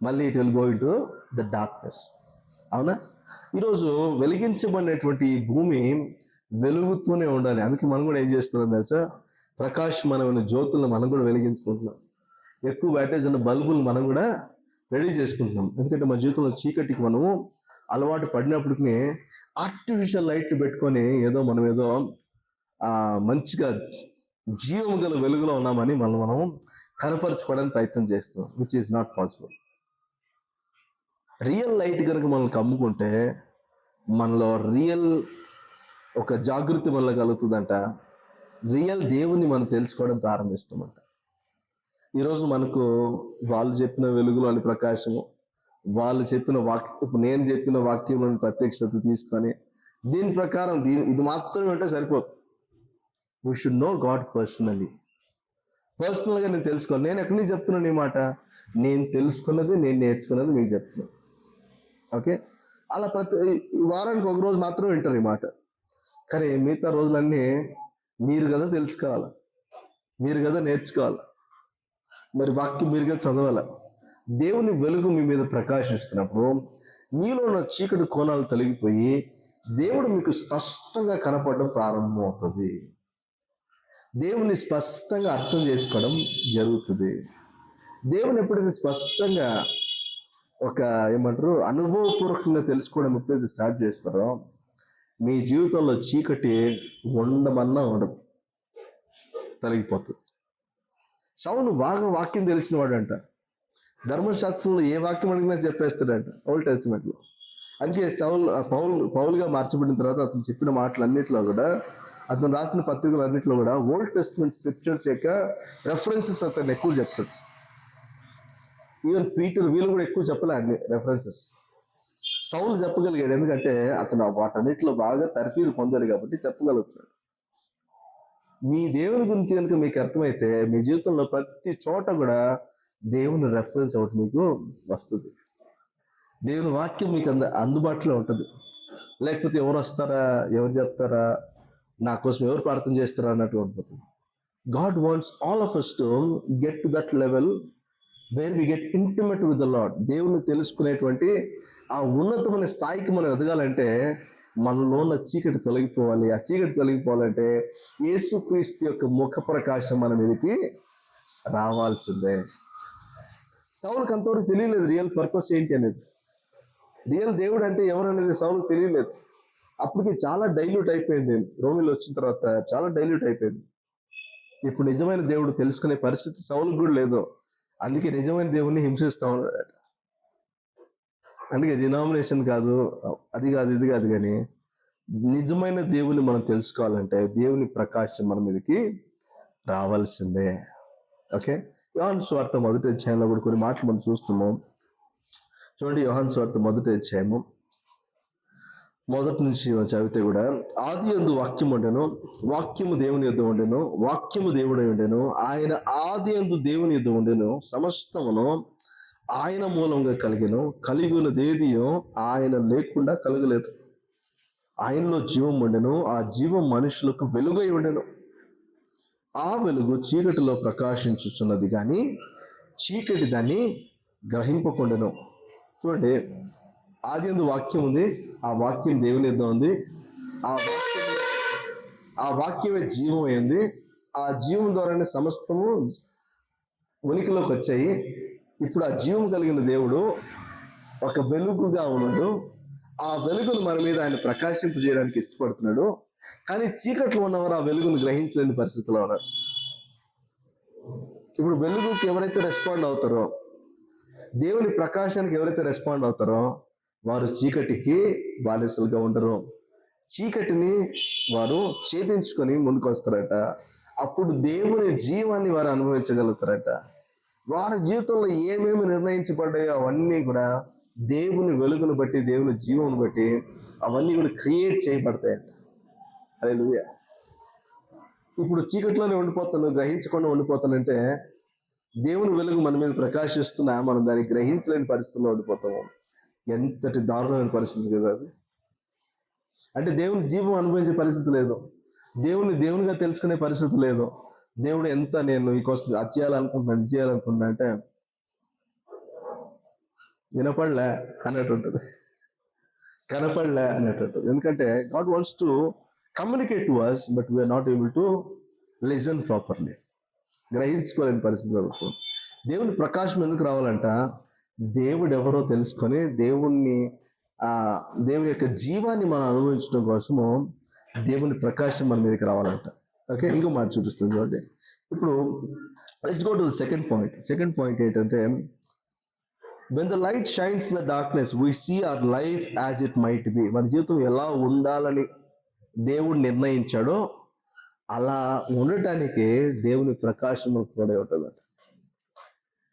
మళ్ళీ it will go into the darkness. అవునా? ఈరోజు వెలిగించబడినటువంటి ఈ భూమి వెలుగుతూనే ఉండాలి. అందుకే మనం కూడా ఏం చేస్తున్నాం తెలుసా? ప్రకాశమానమైన జ్యోతులను మనం కూడా వెలిగించుకుంటున్నాం. ఎక్కువ బ్యాటేజ్ ఉన్న బల్బులు మనం కూడా రెడీ చేసుకుంటున్నాం. ఎందుకంటే మన జీవితంలో చీకటికి మనము అలవాటు పడినప్పటికీ ఆర్టిఫిషియల్ లైట్ పెట్టుకొని మనం ఏదో మంచిగా జీవం గల వెలుగులో ఉన్నామని మనం కనపరచుకోవడానికి ప్రయత్నం చేస్తున్నాం, which is not possible. Real light కనుక మనల్ని కమ్ముకుంటే మనలో రియల్ ఒక జాగృతి మనలో కలుగుతుందంట. రియల్ దేవుని మనం తెలుసుకోవడం ప్రారంభిస్తామంట. ఈరోజు మనకు వాళ్ళు చెప్పిన వెలుగులోని ప్రకాశము, వాళ్ళు చెప్పిన ఇప్పుడు నేను చెప్పిన వాక్యంలోని ప్రత్యక్షత తీసుకొని దీని ప్రకారం ఇది మాత్రమే ఉంటే సరిపోదు. వీ షుడ్ నో గాడ్ పర్సనల్గా నేను తెలుసుకోవాలి. నేను ఎక్కడి నుంచి చెప్తున్నాను ఈ మాట? నేను తెలుసుకున్నది, నేను నేర్చుకున్నది మీకు చెప్తున్నాను. ఓకే, అలా వారానికి ఒక రోజు మాత్రం వింటారు ఈ మాట, కానీ మిగతా రోజులన్నీ మీరు కదా తెలుసుకోవాలి, మీరు కదా నేర్చుకోవాలి, మరి వాక్యం మీరు కదా చదవాలి. దేవుని వెలుగు మీ మీద ప్రకాశిస్తున్నప్పుడు మీలో ఉన్న చీకటి కోణాలు తొలగిపోయి దేవుడు మీకు స్పష్టంగా కనపడడం ప్రారంభం అవుతుంది. దేవుని స్పష్టంగా అర్థం చేసుకోవడం జరుగుతుంది. దేవుని ఎప్పుడైతే స్పష్టంగా అనుభవపూర్వకంగా తెలుసుకోవడం ఎప్పుడైతే స్టార్ట్ చేస్తారో మీ జీవితంలో చీకటి ఉండమన్నా ఉండదు, తొలగిపోతుంది. సౌలు బాగా వాక్యం తెలిసిన వాడంట. ధర్మశాస్త్రంలో ఏ వాక్యం అడిగినా చెప్పేస్తాడంట ఓల్డ్ టెస్టిమెంట్లో. అందుకే పౌలుగా మార్చబడిన తర్వాత అతను చెప్పిన మాటలన్నింటిలో కూడా, అతను రాసిన పత్రికలు అన్నింటిలో కూడా ఓల్డ్ టెస్టిమెంట్ స్క్రిప్చర్స్ యొక్క రెఫరెన్సెస్ అతను ఎక్కువ చెప్తాడు. ఈవెన్ పీటర్ వీళ్ళు కూడా ఎక్కువ చెప్పలే అన్ని రెఫరెన్సెస్. పౌలు చెప్పగలిగాడు, ఎందుకంటే అతను వాటన్నిటిలో బాగా తర్ఫీదు పొందాడు కాబట్టి చెప్పగలుగుతాడు. మీ దేవుని గురించి కనుక మీకు అర్థమైతే మీ జీవితంలో ప్రతి చోట కూడా దేవుని రెఫరెన్స్ ఒకటి మీకు వస్తుంది. దేవుని వాక్యం మీకు అందుబాటులో ఉంటుంది. లేకపోతే ఎవరు వస్తారా, ఎవరు చెప్తారా, నా కోసం ఎవరు ప్రార్థన చేస్తారా అన్నట్టు ఉండిపోతుంది. God wants all of us to get to that level where we get intimate with the Lord. దేవుని తెలుసుకునేటువంటి ఆ ఉన్నతమైన స్థాయికి మనం ఎదగాలంటే మనలో ఉన్న చీకటి తొలగిపోవాలి. ఆ చీకటి తొలగిపోవాలంటే యేసుక్రీస్తు యొక్క ముఖ ప్రకాశం మన మీదకి రావాల్సిందే. సౌలుకి అంతవరకు తెలియలేదు రియల్ పర్పస్ ఏంటి అనేది, రియల్ దేవుడు అంటే ఎవరు అనేది సౌలుకి తెలియలేదు. అప్పటికి చాలా డైల్యూట్ అయిపోయింది. రోమిలో వచ్చిన తర్వాత చాలా డైల్యూట్ అయిపోయింది. ఇప్పుడు నిజమైన దేవుడు తెలుసుకునే పరిస్థితి సౌలుకు కూడా లేదు. అందుకే నిజమైన దేవుణ్ణి హింసిస్తూ ఉన్నాడు. అందుకే డినామినేషన్ కాదు, అది కాదు, ఇది కాదు, కానీ నిజమైన దేవుని మనం తెలుసుకోవాలంటే దేవుని ప్రకాశం మన మీదకి రావాల్సిందే. ఓకే, యోహాను సువార్త మొదటి అధ్యాయంలో కూడా కొన్ని మాటలు మనం చూస్తాము. చూడండి, యోహాను సువార్త మొదటి అధ్యాయము మొదటి నుంచి చదివితే కూడా, ఆది యందు వాక్యం ఉండెను, వాక్యము దేవుని యొద్ద ఉండెను, వాక్యము దేవుడై ఉండెను, ఆయన ఆది యందు దేవుని యొద్ద ఉండెను, సమస్తమును ఆయన మూలంగా కలిగెను, కలిగినదేదియో ఆయన లేకుండా కలగలేదు. ఆయనలో జీవం ఉండెను, ఆ జీవం మనుషులకు వెలుగై ఉండెను. ఆ వెలుగు చీకటిలో ప్రకాశించుచున్నది కానీ చీకటి దాన్ని గ్రహింపకుండెను. చూడండి, ఆది యందు వాక్యం ఉంది, ఆ వాక్యం దేవుని యొద్ద ఉంది, ఆ వాక్యమే జీవం అయింది, ఆ జీవం ద్వారానే సమస్తము ఉనికిలోకి వచ్చాయి. ఇప్పుడు ఆ జీవం కలిగిన దేవుడు ఒక వెలుగుగా ఉన్నాడు. ఆ వెలుగును మన మీద ఆయన ప్రకాశింపు చేయడానికి ఇష్టపడుతున్నాడు. కానీ చీకట్లో ఉన్నవారు ఆ వెలుగును గ్రహించలేని పరిస్థితిలో ఉన్నారు. ఇప్పుడు వెలుగుకి ఎవరైతే రెస్పాండ్ అవుతారో, దేవుని ప్రకాశానికి ఎవరైతే రెస్పాండ్ అవుతారో వారు చీకటికి బానిసలుగా ఉండరు. చీకటిని వారు ఛేదించుకొని ముందుకు వస్తారట. అప్పుడు దేవుని జీవాన్ని వారు అనుభవించగలుగుతారట. వారి జీవితంలో ఏమేమి నిర్ణయించబడ్డాయో అవన్నీ కూడా దేవుని వెలుగును బట్టి, దేవుని జీవం బట్టి అవన్నీ కూడా క్రియేట్ చేయబడతాయంట. హల్లెలూయా. ఇప్పుడు చీకట్లోనే ఉండిపోతాను, గ్రహించకుండా ఉండిపోతానంటే దేవుని వెలుగు మన మీద ప్రకాశిస్తున్నా మనం దాన్ని గ్రహించలేని పరిస్థితుల్లో ఉండిపోతాము. ఎంతటి దారుణమైన పరిస్థితి కదా అది. అంటే దేవుని జీవం అనుభవించే పరిస్థితి లేదు, దేవుని దేవునిగా తెలుసుకునే పరిస్థితి లేదు. దేవుడు ఎంత నేను మీకోసం అది చేయాలనుకుంటున్నాను, ఇది చేయాలనుకుంటున్నా అంటే వినపడలే అన్నట్టు ఉంటుంది, కనపడలే అన్నట్టు ఉంటుంది. ఎందుకంటే God wants to communicate to us but we are not able to listen properly. గ్రహించుకోలేని పరిస్థితి జరుగుతుంది. దేవుని ప్రకాశం ఎందుకు రావాలంట? దేవుడు ఎవరో తెలుసుకొని దేవుని యొక్క జీవాన్ని మనం అనుభవించడం కోసము దేవుని ప్రకాశం మన మీదకి రావాలంట. ఓకే, ఇంకో మాట చూపిస్తుంది చూడండి. ఇప్పుడు let's go to the second point. Second point ఏంటంటే, when the light shines in the darkness we see our life as it might be. మన జీవితం ఎలా ఉండాలని దేవుడు నిర్ణయించాడో అలా ఉండటానికి దేవుని ప్రకాశం తోడే ఉంటుందంట.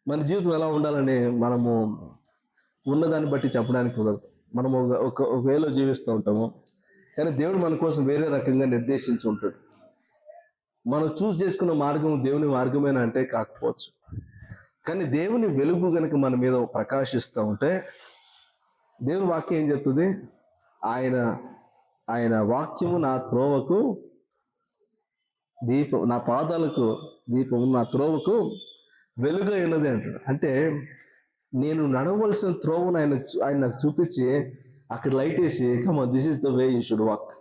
మన జీవితం ఎలా ఉండాలని మనము ఉన్నదాన్ని బట్టి చెప్పడానికి కుదరదు. మనం ఒక వేలో జీవిస్తూ ఉంటాము, కానీ దేవుడు మన కోసం వేరే రకంగా నిర్దేశించి ఉంటాడు. మనం చూస్ చేసుకున్న మార్గం దేవుని మార్గమేనా అంటే కాకపోవచ్చు. కానీ దేవుని వెలుగు కనుక మన మీద ప్రకాశిస్తూ ఉంటే, దేవుని వాక్యం ఏం చెప్తుంది? ఆయన వాక్యము నా త్రోవకు దీపం, నా పాదాలకు దీపం, నా త్రోవకు వెలుగు అయినది అంటాడు. అంటే నేను నడవలసిన త్రోవను ఆయన నాకు చూపించి అక్కడ లైట్ వేసి, come on, this is the way you should walk,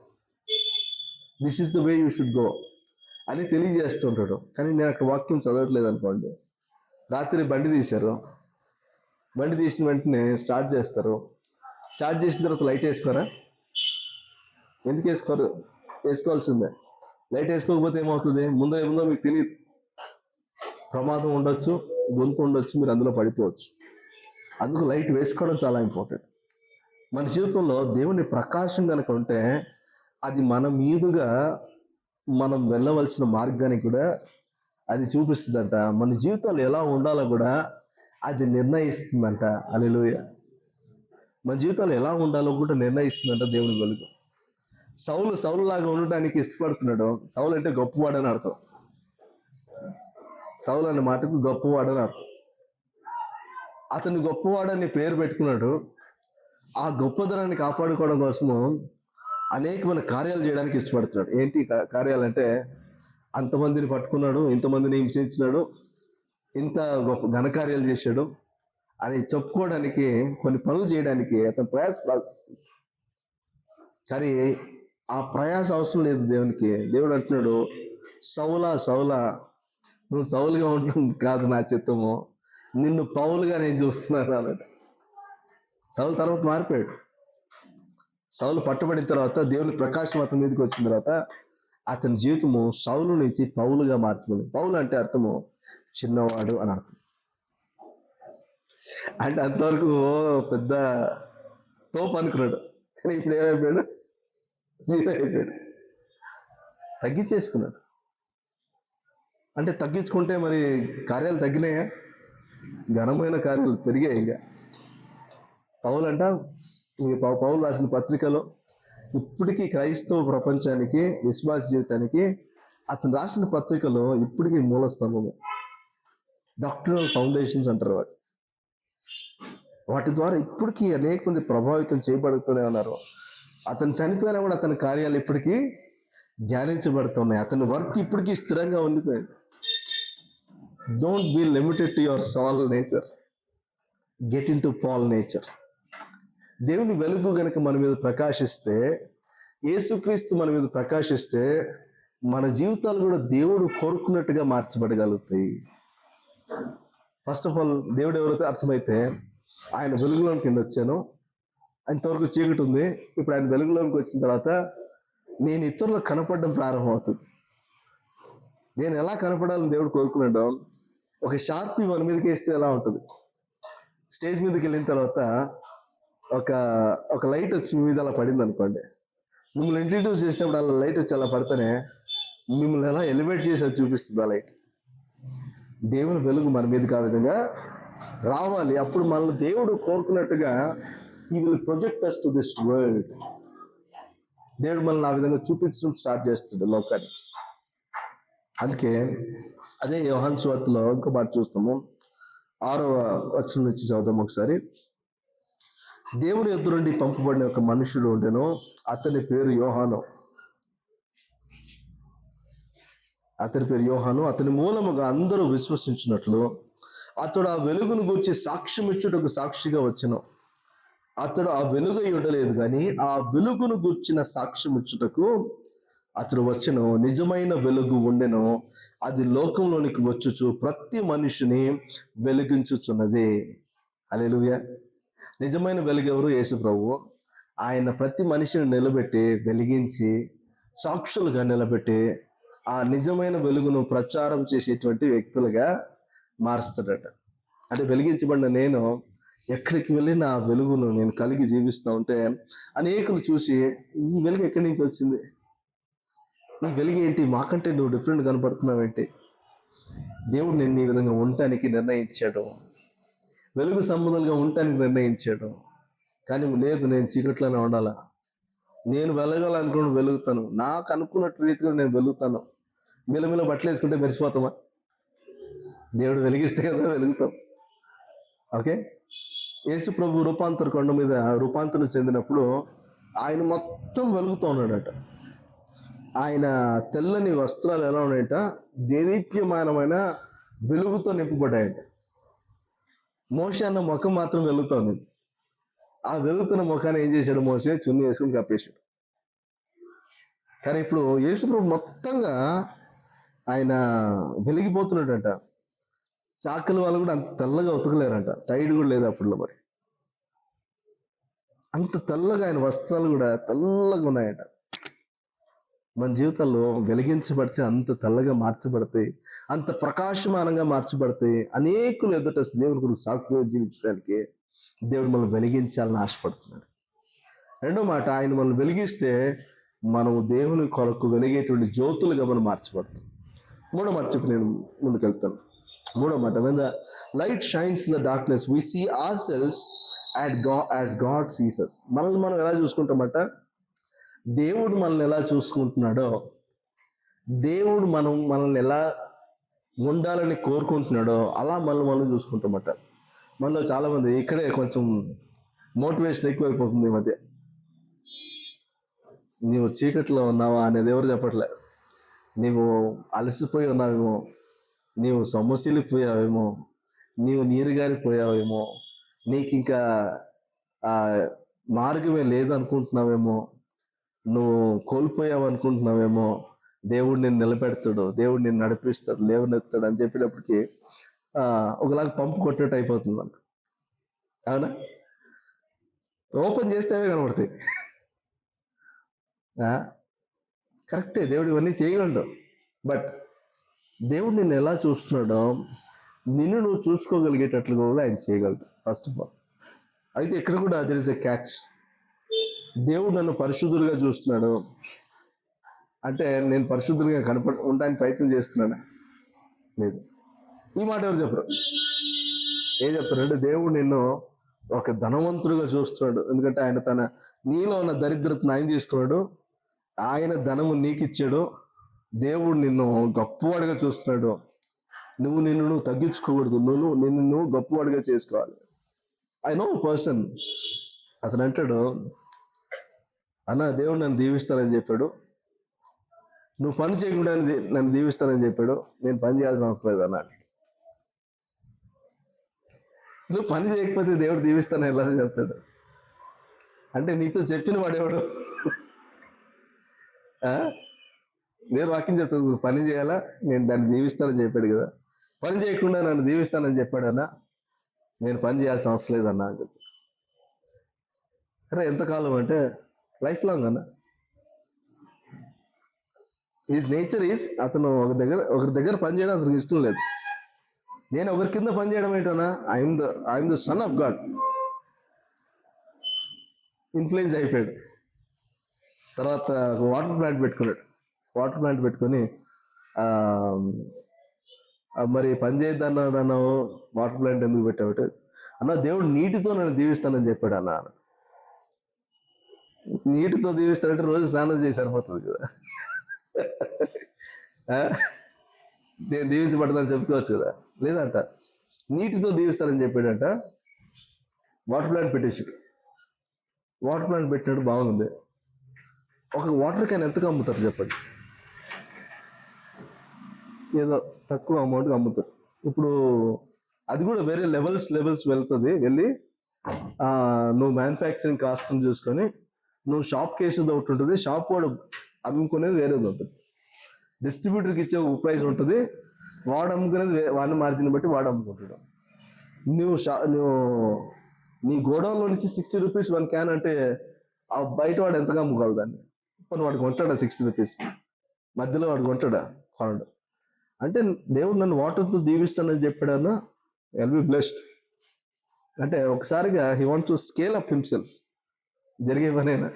this is the way you should go అని తెలియజేస్తుంటాడు. కానీ నేను అక్కడ వాక్యం చదవట్లేదు అనుకోండి. రాత్రి బండి తీశారు, బండి తీసిన వెంటనే స్టార్ట్ చేస్తారు, స్టార్ట్ చేసిన తర్వాత లైట్ వేసుకోరా? ఎందుకు వేసుకోరు? వేసుకోవాల్సిందే. లైట్ వేసుకోకపోతే ఏమవుతుంది? ఏముందో మీకు తెలియదు, ప్రమాదం ఉండొచ్చు, గొంతు ఉండొచ్చు, మీరు అందులో పడిపోవచ్చు. అందుకు లైట్ వేసుకోవడం చాలా ఇంపార్టెంట్. మన జీవితంలో దేవుని ప్రకాశం కనుక ఉంటే అది మన మీదుగా మనం వెళ్ళవలసిన మార్గానికి కూడా అది చూపిస్తుందంట. మన జీవితాలు ఎలా ఉండాలో కూడా అది నిర్ణయిస్తుందంట. హల్లెలూయా. మన జీవితాలు ఎలా ఉండాలో కూడా నిర్ణయిస్తుందంట దేవుని వెలుగు. సౌలు లాగా ఉండటానికి ఇష్టపడుతున్నాడు. సౌలు అంటే గొప్పవాడని అర్థం. సౌలు అనే మాటకు గొప్పవాడని అర్థం. అతను గొప్పవాడని పేరు పెట్టుకున్నాడు. ఆ గొప్పదనాన్ని కాపాడుకోవడం కోసము అనేకమైన కార్యాలు చేయడానికి ఇష్టపడుతున్నాడు. ఏంటి కార్యాలంటే, అంతమందిని పట్టుకున్నాడు, ఇంతమందిని హింసించినాడు, ఇంత గొప్ప ఘనకార్యాలు చేశాడు అని చెప్పుకోవడానికి, కొన్ని పనులు చేయడానికి అతను ప్రయాసపడాల్సి వస్తుంది. కానీ ఆ ప్రయాస అవసరం లేదు దేవునికి. దేవుడు అంటున్నాడు, సౌలా నువ్వు సౌలుగా ఉంటుంది కాదు నా చిత్తము, నిన్ను పౌలుగా నేను చూస్తున్నాను అన్నట్టు. సౌలు తర్వాత మారిపోయాడు. సౌలు పట్టుబడిన తర్వాత దేవుని ప్రకాశం అతని మీదకి వచ్చిన తర్వాత అతని జీవితము సౌలు నుంచి పౌలుగా మార్చబడింది. పౌలు అంటే అర్థము చిన్నవాడు అని అర్థం. అంటే అంతవరకు పెద్ద తోపు అనుకున్నాడు, కానీ ఇప్పుడు ఏమైపోయాడు? జీరో అయిపోయాడు. తగ్గించేసుకున్నాడు. అంటే తగ్గించుకుంటే మరి కార్యాలు తగ్గినాయా? ఘనమైన కార్యాలు పెరిగాయి. ఇంకా పౌలు రాసిన పత్రికలో ఇప్పటికీ క్రైస్తవ ప్రపంచానికి, విశ్వాస జీవితానికి అతను రాసిన పత్రికలో ఇప్పటికీ మూలస్తంభము. డాక్టరల్ ఫౌండేషన్స్ అంటారు వాటి ద్వారా ఇప్పటికీ అనేక మంది ప్రభావితం చేయబడుతూనే ఉన్నారు. అతను చనిపోయినా కూడా అతని కార్యాలు ఇప్పటికీ ధ్యానించబడుతున్నాయి. అతని వర్క్ ఇప్పటికీ స్థిరంగా ఉండిపోయింది. Don't be limited to your Saul nature, get in to Paul nature. దేవుని వెలుగు గనుక మన మీద ప్రకాశిస్తే, యేసుక్రీస్తు మన మీద ప్రకాశిస్తే, మన జీవితాలు కూడా దేవుడు కోరుకున్నట్టుగా మార్చబడగలుగుతాయి. ఫస్ట్ ఆఫ్ ఆల్ దేవుడు ఎవరైతే అర్థమైతే, ఆయన వెలుగులోకి కింద వచ్చాను, అంతవరకు చీకటి ఉంది, ఇప్పుడు ఆయన వెలుగులోకి వచ్చిన తర్వాత నేను ఇతరులకు కనపడడం ప్రారంభమవుతుంది. నేను ఎలా కనపడాలని దేవుడు కోరుకున్నాడో, ఒక షార్పీ మన మీదకి వేస్తే ఎలా ఉంటుంది, స్టేజ్ మీదకి వెళ్ళిన తర్వాత ఒక లైట్ వచ్చి మీ మీద అలా పడింది అనుకోండి, మిమ్మల్ని ఇంట్రడ్యూస్ చేసినప్పుడు అలా లైట్ వచ్చి అలా పడితేనే మిమ్మల్ని ఎలా ఎలివేట్ చేసి అది చూపిస్తుంది ఆ లైట్. దేవుని వెలుగు మన మీదకి ఆ విధంగా రావాలి. అప్పుడు మనల్ని దేవుడు కోరుకున్నట్టుగా He will project us to this world. దేవుడు మనల్ని ఆ విధంగా చూపించడం స్టార్ట్ చేస్తాడు లోకాన్ని. అందుకే అదే యోహాను సువార్తలో ఇంకో మాట చూస్తాము, 6వ వచనం నుంచి చదువుతాం ఒకసారి. దేవుని యొద్ద నుండి పంపబడిన ఒక మనుషుడు ఉండెను, అతని పేరు యోహాను. అతని మూలముగా అందరూ విశ్వసించినట్లు అతడు ఆ వెలుగును గూర్చి సాక్ష్యం ఇచ్చుటకు సాక్షిగా వచ్చెను. అతడు ఆ వెలుగై ఉండలేదు కానీ ఆ వెలుగును గూర్చిన సాక్ష్యం ఇచ్చుటకు అతడు వచ్చెను. నిజమైన వెలుగు ఉండెను, అది లోకంలోనికి వచ్చుచు ప్రతి మనిషిని వెలిగించుచున్నది. హల్లెలూయా. నిజమైన వెలుగు ఎవరు? యేసు ప్రభువు. ఆయన ప్రతి మనిషిని నిలబెట్టి వెలిగించి సాక్షులుగా నిలబెట్టి ఆ నిజమైన వెలుగును ప్రచారం చేసేటువంటి వ్యక్తులుగా మారుస్తాడట. అంటే వెలిగించబడిన నేను ఎక్కడికి వెళ్ళి నా వెలుగును నేను కలిగి జీవిస్తూ ఉంటే అనేకులు చూసి, ఈ వెలుగు ఎక్కడి నుంచి వచ్చింది, ఈ వెలుగు ఏంటి, మాకంటే నువ్వు డిఫరెంట్ కనపడుతున్నావు ఏంటి? దేవుడు నిన్ను ఈ విధంగా ఉండటానికి నిర్ణయించాడు, వెలుగు సంబంధాలుగా ఉండటానికి నిర్ణయించాడు. కానీ లేదు, నేను చీకట్లోనే ఉండాలా, నేను వెలగాలనుకుని వెలుగుతాను, నాకు అనుకున్నట్టు రీతిలో నేను వెలుగుతాను. మిలమిల బట్టలు వేసుకుంటే మెరిసిపోతామా? దేవుడు వెలిగిస్తే కదా వెలుగుతాం. ఓకే. యేసు ప్రభు రూపాంతర కొండ మీద రూపాంతరం చెందినప్పుడు ఆయన మొత్తం వెలుగుతూ ఉన్నాడట. ఆయన తెల్లని వస్త్రాలు ఎలా ఉన్నాయట, దేదీప్యమానమైన వెలుగుతో నింపబడ్డాయట. మోషే అన్న ముఖం మాత్రం వెలుగుతోంది. ఆ వెలుగుతున్న ముఖాన్ని ఏం చేశాడు? మోషే చున్నీ వేసుకుని కప్పేశాడు. కానీ ఇప్పుడు యేసు ప్రభు మొత్తంగా ఆయన వెలిగిపోతున్నాడట. చాకలి వాళ్ళు కూడా అంత తెల్లగా ఉతకలేరంట, టైడ్ కూడా లేదు అప్పుడులో. మరి అంత తెల్లగా ఆయన వస్త్రాలు కూడా తెల్లగా ఉన్నాయట. మన జీవితాల్లో వెలిగించబడితే అంత తెల్లగా మార్చబడతాయి, అంత ప్రకాశమానంగా మార్చబడతాయి. అనేకులు ఎదుట దేవుని కొరకు సాక్షిగా జీవించడానికి దేవుడు మనల్ని వెలిగించాలని ఆశపడుతున్నాడు. రెండో మాట, ఆయన మనం వెలిగిస్తే మనము దేవుని కొరకు వెలిగేటువంటి జ్యోతులుగా మనం మార్చబడతాం. మూడో మాట చెప్పి నేను ముందుకెళ్తాను. మూడో మాట, when the light shines in the darkness we see ourselves as God sees us. మనల్ని మనం ఎలా చూసుకుంటామట, దేవుడు మనల్ని ఎలా చూసుకుంటున్నాడో, దేవుడు మనల్ని ఎలా ఉండాలని కోరుకుంటున్నాడో అలా మనం చూసుకుంటామట. మనలో చాలా మంది ఇక్కడే కొంచెం మోటివేషన్ ఎక్కువైపోతుంది ఈ మధ్య. నీవు చీకట్లో ఉన్నావా అనేది ఎవరు చెప్పట్లే. నీవు అలసిపోయి ఉన్నావేమో, నీవు సొమ్మసిల్లిపోయావేమో, నీవు నీరుగారిపోయావేమో, నీకు ఇంకా మార్గమే లేదనుకుంటున్నావేమో, నువ్వు కోల్పోయావు అనుకుంటున్నావేమో. దేవుడు నిన్ను నిలబెడతాడు, దేవుడు నిన్ను నడిపిస్తాడు, లేవనెత్తాడు అని చెప్పినప్పటికీ ఒకలాగా పంపు కొట్టినట్టు అయిపోతుంది మనకు. అవునా? ఓపెన్ చేస్తే అవే కనబడతాయి. కరెక్టే, దేవుడు ఇవన్నీ చేయగలడు. బట్ దేవుడు నిన్ను ఎలా చూస్తున్నాడో నిన్ను నువ్వు చూసుకోగలిగేటట్లుగా కూడా ఆయన చేయగలడు, ఫస్ట్ ఆఫ్ ఆల్. అయితే ఇక్కడ కూడా దెర్ ఇస్ ఎ క్యాచ్. దేవుడు నన్ను పరిశుద్ధులుగా చూస్తున్నాడు అంటే నేను పరిశుద్ధులుగా ఉండడానికి ప్రయత్నం చేస్తున్నాడా? లేదు. ఈ మాట ఎవరు చెప్పరు. ఏం చెప్తారంటే, దేవుడు నిన్ను ఒక ధనవంతుడుగా చూస్తున్నాడు, ఎందుకంటే ఆయన నీలో ఉన్న దరిద్రతను ఆయన తీసుకున్నాడు, ఆయన ధనము నీకు ఇచ్చాడు. దేవుడు నిన్ను గొప్పవాడిగా చూస్తున్నాడు. నిన్ను తగ్గించుకోకూడదు, నిన్ను గొప్పవాడిగా చేసుకోవాలి. ఐ నో పర్సన్, అతను అంటాడు, అన్న దేవుడు నన్ను దీవిస్తానని చెప్పాడు, నువ్వు పని చేయకుండా నన్ను దీవిస్తానని చెప్పాడు, నేను పని చేయాల్సిన అవసరం లేదు అన్నాడు. నువ్వు పని చేయకపోతే దేవుడు దీవిస్తానని ఎలా చెప్తాడు? అంటే నీతో చెప్పిన వాడేవాడు? నేను వాక్యం చెప్తాను, నువ్వు పని చేయాలా, నేను దాన్ని దీవిస్తానని చెప్పాడు కదా. పని చేయకుండా నన్ను దీవిస్తానని చెప్పాడన్నా, నేను పని చేయాల్సిన అవసరం లేదన్నా అని చెప్పి. అరే ఎంతకాలం అంటే లైఫ్ లాంగ్ అన్న. ఈజ్ నేచర్ ఈజ్, అతను ఒకరి దగ్గర పని చేయడం అతనికి ఇష్టం లేదు. నేను ఒకరి కింద పని చేయడం ఏంటన్నా, I'm the son of God. Influence అయిపోయాడు. తర్వాత వాటర్ ప్లాంట్ పెట్టుకున్నాడు. వాటర్ ప్లాంట్ పెట్టుకొని మరి పని చేయొద్దన్నాడు అన్నావు, వాటర్ ప్లాంట్ ఎందుకు పెట్టావు అన్న? దేవుడు నీటితో నన్ను దీవిస్తానని చెప్పాడు అన్న. నీటితో దీవిస్తాడంటే రోజు స్నానం చేసి సరిపోతుంది కదా. నేను దీవించబడతానని చెప్పుకోవచ్చు కదా. లేదంట, నీటితో దీవిస్తానని చెప్పాడంట. వాటర్ ప్లాంట్ పెట్టేసాడు. వాటర్ ప్లాంట్ పెట్టినట్టు బాగుంది. ఒక వాటర్ క్యాన్ ఎంతకు అమ్ముతారు చెప్పండి? ఏదో తక్కువ అమౌంట్కి అమ్ముతారు. ఇప్పుడు అది కూడా వేరే లెవెల్స్ వెళ్తుంది. వెళ్ళి నువ్వు మ్యానుఫ్యాక్చరింగ్ కాస్ట్ చూసుకొని నువ్వు షాప్ కేసేది ఒకటి ఉంటుంది, షాప్ వాడు అమ్ముకునేది వేరేది ఉంటుంది, డిస్ట్రిబ్యూటర్కి ఇచ్చే ఒక ప్రైస్ ఉంటుంది, వాడు అమ్ముకునేది వాడిని మార్జిన్ బట్టి వాడు అమ్ముకుంటాడు. నువ్వు నీ గోడౌన్లో నుంచి 60 రూపీస్ 1 క్యాన్ అంటే ఆ బయట వాడు ఎంతగా అమ్ముకోవాలి దాన్ని? ఇప్పుడు వాడు కొంటాడా 60 రూపీస్? మధ్యలో వాడు కొంటాడా? కొనడు. అంటే దేవుడు నన్ను వాటర్తో దీవిస్తానని చెప్పాడన్నా, ఐల్ బి బ్లెస్డ్. అంటే ఒకసారిగా he wants to scale up himself. జరిగే పనేనా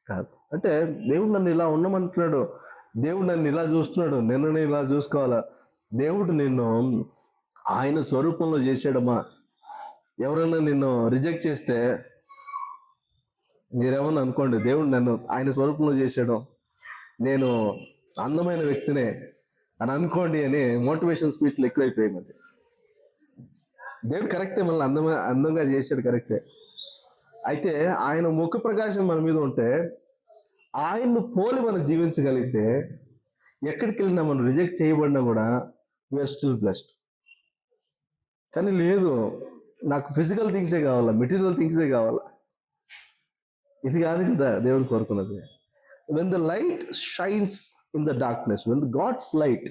కాదు. అంటే దేవుడు నన్ను ఇలా ఉండమంటున్నాడు, దేవుడు నన్ను ఇలా చూస్తున్నాడు, నిన్ను ఇలా చూసుకోవాలా. దేవుడు నిన్ను ఆయన స్వరూపంలో చేసాడమ్మా. ఎవరైనా నిన్ను రిజెక్ట్ చేస్తే మీరేమన్నా అనుకోండి, దేవుడు నన్ను ఆయన స్వరూపంలో చేసాడు, నేను అందమైన వ్యక్తినే అని అనుకోండి అని మోటివేషన్ స్పీచ్లు ఎక్కువైపోయింది. దేవుడు కరెక్టే, మనల్ని అందంగా చేశాడు, కరెక్టే. అయితే ఆయన ముఖ ప్రకాశం మన మీద ఉంటే, ఆయన్ను పోలి మనం జీవించగలిగితే, ఎక్కడికి వెళ్ళినా మనం రిజెక్ట్ చేయబడినా కూడా వీఆర్ స్టిల్ బ్లెస్డ్. కానీ లేదు, నాకు ఫిజికల్ థింగ్సే కావాలా, మెటీరియల్ థింగ్సే కావాలా, ఇది కాదు కదా దేవుడు కోరుకున్నది. When the light shines in the darkness, when the God's light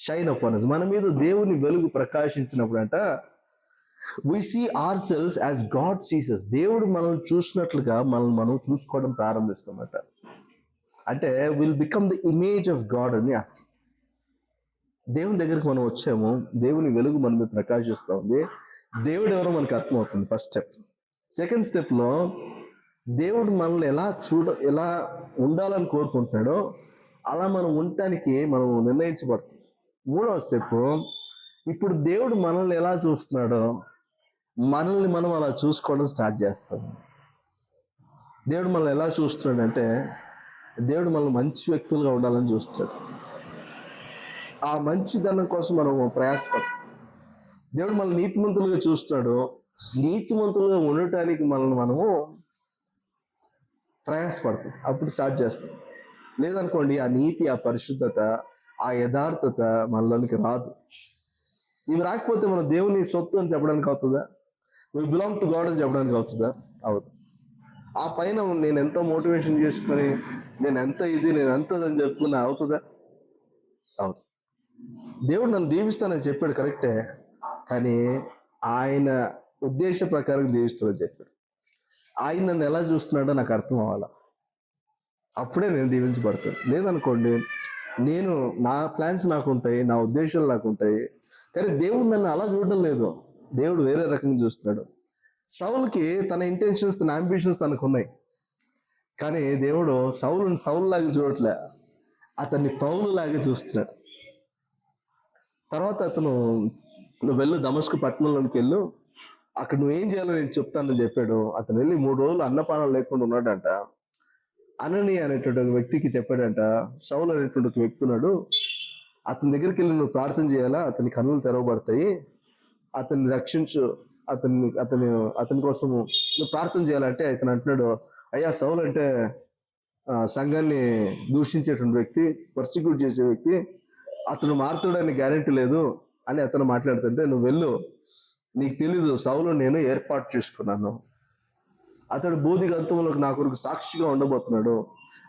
shine upon us, మన మీద దేవుని వెలుగు ప్రకాశించినప్పుడు అంట, we see ourselves as God sees us. దేవుడు మనల్ని చూసినట్లుగా మనం చూసుకోవడం ప్రారంభిస్తామట. అంటే will become the image of God అని అర్థం. దేవుని దగ్గరికి మనం వచ్చాము, దేవుని వెలుగు మన మీద ప్రకాశిస్తూ ఉంది, దేవుడు ఎవరో మనకు అర్థమవుతుంది. First step. సెకండ్ స్టెప్లో దేవుడు మనల్ని ఎలా ఉండాలని కోరుకుంటున్నాడో అలా మనం ఉండటానికి మనం నిర్ణయించబడుతుంది. మూడవ స్టెప్, ఇప్పుడు దేవుడు మనల్ని ఎలా చూస్తున్నాడో మనల్ని మనం అలా చూసుకోవడం స్టార్ట్ చేస్తాం. దేవుడు మనల్ని ఎలా చూస్తున్నాడు అంటే, దేవుడు మనల్ని మంచి వ్యక్తులుగా ఉండాలని చూస్తున్నాడు. ఆ మంచిదనం కోసం మనం ప్రయాసపడతాం. దేవుడు మనల్ని నీతిమంతులుగా చూస్తున్నాడు, నీతిమంతులుగా ఉండటానికి మనము ప్రయాసపడతాం. అప్పుడు స్టార్ట్ చేస్తాం. లేదనుకోండి, ఆ నీతి, ఆ పరిశుద్ధత, ఆ యథార్థత మనలోనికి రాదు. ఇవి రాకపోతే మనం దేవుని సొత్తు అని చెప్పడానికి అవుతుందా? వి బిలాంగ్ టు గాడ్ అని చెప్పడానికి అవుతుందా? అవుతుంది. ఆ పైన నేను ఎంతో మోటివేషన్ చేసుకొని నేను ఎంత అని చెప్పుకున్నా అవుతుందా? అవుతుంది. దేవుడు నన్ను దీవిస్తానని చెప్పాడు, కరెక్టే. కానీ ఆయన ఉద్దేశ ప్రకారం దీవిస్తానని చెప్పాడు. ఆయన నన్ను ఎలా చూస్తున్నాడో నాకు అర్థం అవ్వాలా, అప్పుడే నేను దీవించబడతాను. లేదనుకోండి, నా ప్లాన్స్ నాకు ఉంటాయి, నా ఉద్దేశాలు నాకు ఉంటాయి, కానీ దేవుడు నన్ను అలా చూడడం లేదు. దేవుడు వేరే రకంగా చూస్తున్నాడు. సౌలుకి తన ఇంటెన్షన్స్, తన అంబిషన్స్ తనకు ఉన్నాయి, కానీ దేవుడు సౌలు లాగా చూడట్లే, అతన్ని పౌలు లాగా చూస్తున్నాడు. తర్వాత నువ్వు వెళ్ళు దమస్కు పట్టణంలోకి వెళ్ళు, అక్కడ నువ్వేం చేయాలో నేను చెప్తానని చెప్పాడు. అతను వెళ్ళి 3 రోజులు అన్నపానం లేకుండా ఉన్నాడంట. అనని అనేటువంటి ఒక వ్యక్తికి చెప్పాడంట, సౌలు అనేటువంటి ఒక వ్యక్తి ఉన్నాడు, అతని దగ్గరికి వెళ్ళి నువ్వు ప్రార్థన చేయాలా, అతని కన్నులు తెరవబడతాయి, అతన్ని రక్షించు, అతని కోసం నువ్వు ప్రార్థన చేయాలంటే అతను అంటున్నాడు, అయ్యా సౌలు అంటే సంఘాన్ని దూషించేటువంటి వ్యక్తి, పర్సిక్యూట్ చేసే వ్యక్తి, అతను మారుతాడని గ్యారెంటీ లేదు అని అతను మాట్లాడుతుంటే, నువ్వు వెళ్ళు, నీకు తెలీదు సౌలు నేను ఏర్పాటు చేసుకున్నాను, అతడు బోధిగంతములకు నా కొరకు సాక్షిగా ఉండబోతున్నాడు,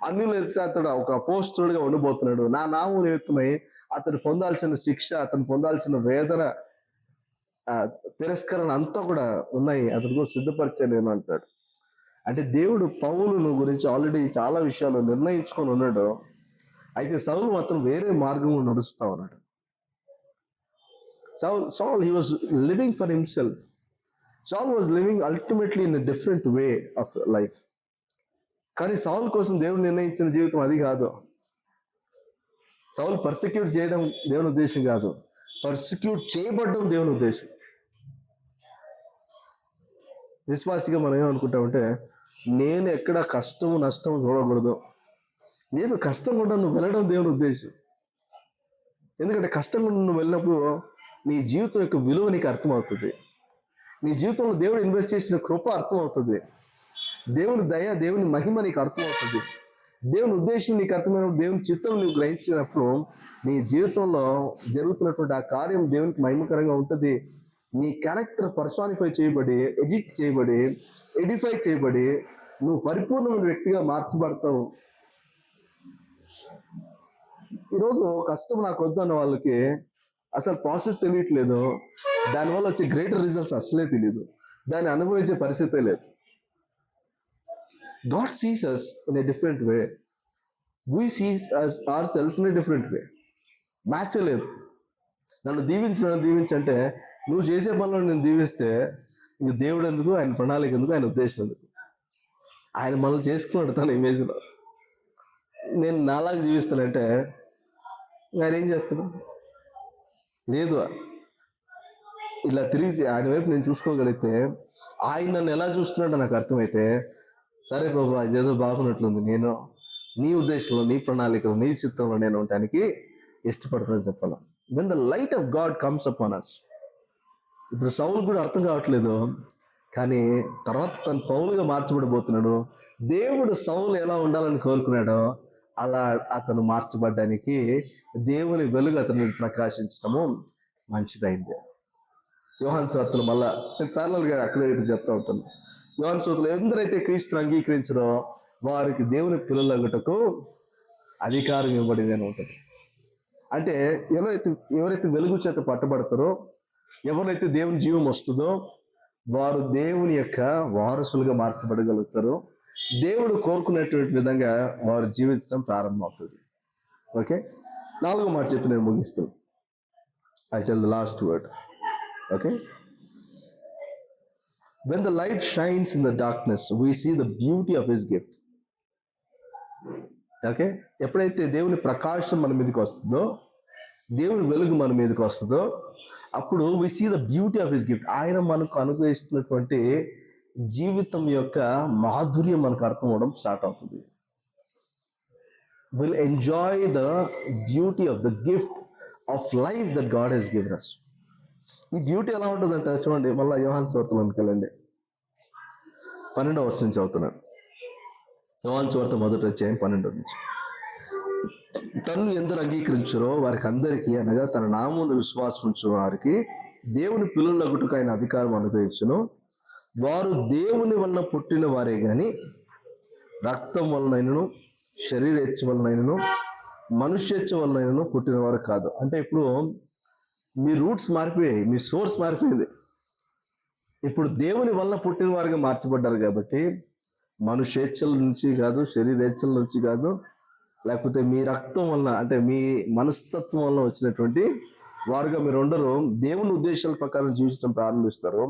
అన్యుల ఎదుట అతడు ఒక అపోస్తలుడుగా ఉండబోతున్నాడు, నా నామం నిమిత్తమై అతడు పొందాల్సిన శిక్ష, అతను పొందాల్సిన వేదన, తిరస్కరణ అంతా కూడా ఉన్నాయి, అతను కూడా సిద్ధపరిచాను నేను అంటాడు. అంటే దేవుడు పౌలును గురించి ఆల్రెడీ చాలా విషయాలు నిర్ణయించుకొని ఉన్నాడు. అయితే సౌలు మాత్రం వేరే మార్గంలో నడుస్తా ఉన్నాడు. Saul, he was living for himself. Saul was living ultimately in a different way of life. కానీ సౌల్ కోసం దేవుడు నిర్ణయించిన జీవితం అది కాదు. సౌల్ పర్సిక్యూట్ చేయడం దేవుని ఉద్దేశం కాదు, పర్సిక్యూట్ చేయబడడం దేవుని ఉద్దేశం. విశ్వాసిగా మనం ఏమనుకుంటామంటే, నేను ఎక్కడ కష్టము నష్టము చూడకూడదు. లేదు, కష్టం కూడా నువ్వు వెళ్ళడం దేవుని ఉద్దేశం. ఎందుకంటే కష్టం కూడా నువ్వు వెళ్ళినప్పుడు నీ జీవితం యొక్క విలువ నీకు అర్థమవుతుంది, నీ జీవితంలో దేవుడు ఇన్వెస్ట్ చేసిన కృప అర్థమవుతుంది, దేవుని దయ, దేవుని మహిమ నీకు అర్థమవుతుంది, దేవుని ఉద్దేశం నీకు అర్థమైనప్పుడు, దేవుని చిత్తం నువ్వు గ్రహించినప్పుడు నీ జీవితంలో జరుగుతున్నటువంటి ఆ కార్యం దేవునికి మహిమకరంగా ఉంటుంది. నీ క్యారెక్టర్ పర్సానిఫై చేయబడి, ఎడిట్ చేయబడి, ఎడిఫై చేయబడి నువ్వు పరిపూర్ణమైన వ్యక్తిగా మార్చబడతావు. ఈరోజు కష్టం నాకు వద్దు అన్న వాళ్ళకి అసలు ప్రాసెస్ తెలియట్లేదు, దానివల్ల వచ్చే గ్రేటర్ రిజల్ట్స్ అసలే తెలియదు, దాన్ని అనుభవించే పరిస్థితే లేదు. God sees us in a different way. We see us ourselves in a different way. Match లేదు. నన్ను దీవించంటే నువ్వు చేసే పనులు నేను దీవిస్తే ఇంక దేవుడు ఎందుకు, ఆయన ప్రణాళిక ఎందుకు, ఆయన ఉద్దేశం ఎందుకు? ఆయన మనల్ని చేసుకున్నాడు తన ఇమేజ్లో. నేను నాలాగా జీవిస్తానంటే ఆయన ఏం చేస్తున్నాడు? లేదు, ఇలా తిరిగి ఆయన వైపు నేను చూసుకోగలిగితే, ఆయన నన్ను ఎలా చూస్తున్నాడో నాకు అర్థమైతే, సరే ప్రభు అదేదో బాగున్నట్లుంది, నేను నీ ఉద్దేశంలో, నీ ప్రణాళికలో, నీ చిత్తంలో నేను ఉండటానికి ఇష్టపడుతున్నాను చెప్పాల. When the light of God comes upon us. ఇప్పుడు సౌలు కూడా అర్థం కావట్లేదు, కానీ తర్వాత తను పౌలుగా మార్చబడిపోతున్నాడు. దేవుడు సౌలు ఎలా ఉండాలని కోరుకున్నాడో అలా అతను మార్చబడ్డానికి దేవుని వెలుగు అతని ప్రకాశించడము మంచిదైంది. యోహాను సువార్తలో మళ్ళా నేను ప్యారలల్గా అక్కడ చెప్తా ఉంటాను. యోహాను సువార్తలో ఎందరైతే క్రీస్తును అంగీకరించారో వారికి దేవుని పిల్లలగుటకు అధికారం ఇవ్వబడింది అని ఉంటుంది. అంటే ఎవరైతే వెలుగు చేత పట్టబడతారో, ఎవరైతే దేవుని జీవం వస్తుందో వారు దేవుని యొక్క వారసులుగా మార్చబడగలుగుతారు. దేవుడు కోరుకునేటువంటి విధంగా వారు జీవించడం ప్రారంభమవుతుంది. ఓకే, 4వ మాట చెప్పి నేను ముగిస్తాను. I tell the last word. Okay, when the light shines in the darkness we see the beauty of his gift. Okay, ఎప్పుడైతే దేవుని ప్రకాశం మన మీదకి వస్తుందో, దేవుని వెలుగు మన మీదకి వస్తుందో, అప్పుడు we see the beauty of his gift. ఆయన మనకు అనుగ్రహిస్తున్నటువంటి జీవితం యొక్క మాధుర్యం మనకు అర్థం అవడం స్టార్ట్ అవుతుంది. We'll enjoy the beauty of the gift of life that God has given us. ఈ బ్యూటీ ఎలా ఉంటుందంటే చూడండి, మళ్ళీ యోహాను సువార్తలోకి వెళ్ళండి, 12వ వచనం నుంచి చదువుతున్నాను. యోహాను సువార్త 1వ అధ్యాయం 12 నుంచి. తన్ను ఎందరు అంగీకరించారో వారికి అందరికీ, అనగా తన నామమున విశ్వాసం ఉంచిన వారికి దేవుని పిల్లలగుటకు ఆయన అధికారం అనుగ్రహించును. వారు దేవుని వలన పుట్టిన వారే గాని రక్తం వలనైనను, శరీరేచ్ఛ వలనైనను, మనుష్యేచ్ఛ వలనైనను పుట్టిన వారు కాదు. అంటే ఇప్పుడు మీ రూట్స్ మారిపోయాయి, మీ సోర్స్ మారిపోయింది. ఇప్పుడు దేవుని వలన పుట్టిన వారుగా మార్చబడ్డారు కాబట్టి మనుష్యేచ్ఛల నుంచి కాదు, శరీరేచ్ఛల నుంచి కాదు, లేకపోతే మీ రక్తం వలన, అంటే మీ మనస్తత్వం వలన వచ్చినటువంటి వారుగా మీరు ఉండరు. దేవుని ఉద్దేశాల ప్రకారం జీవించడం ప్రారంభిస్తారు.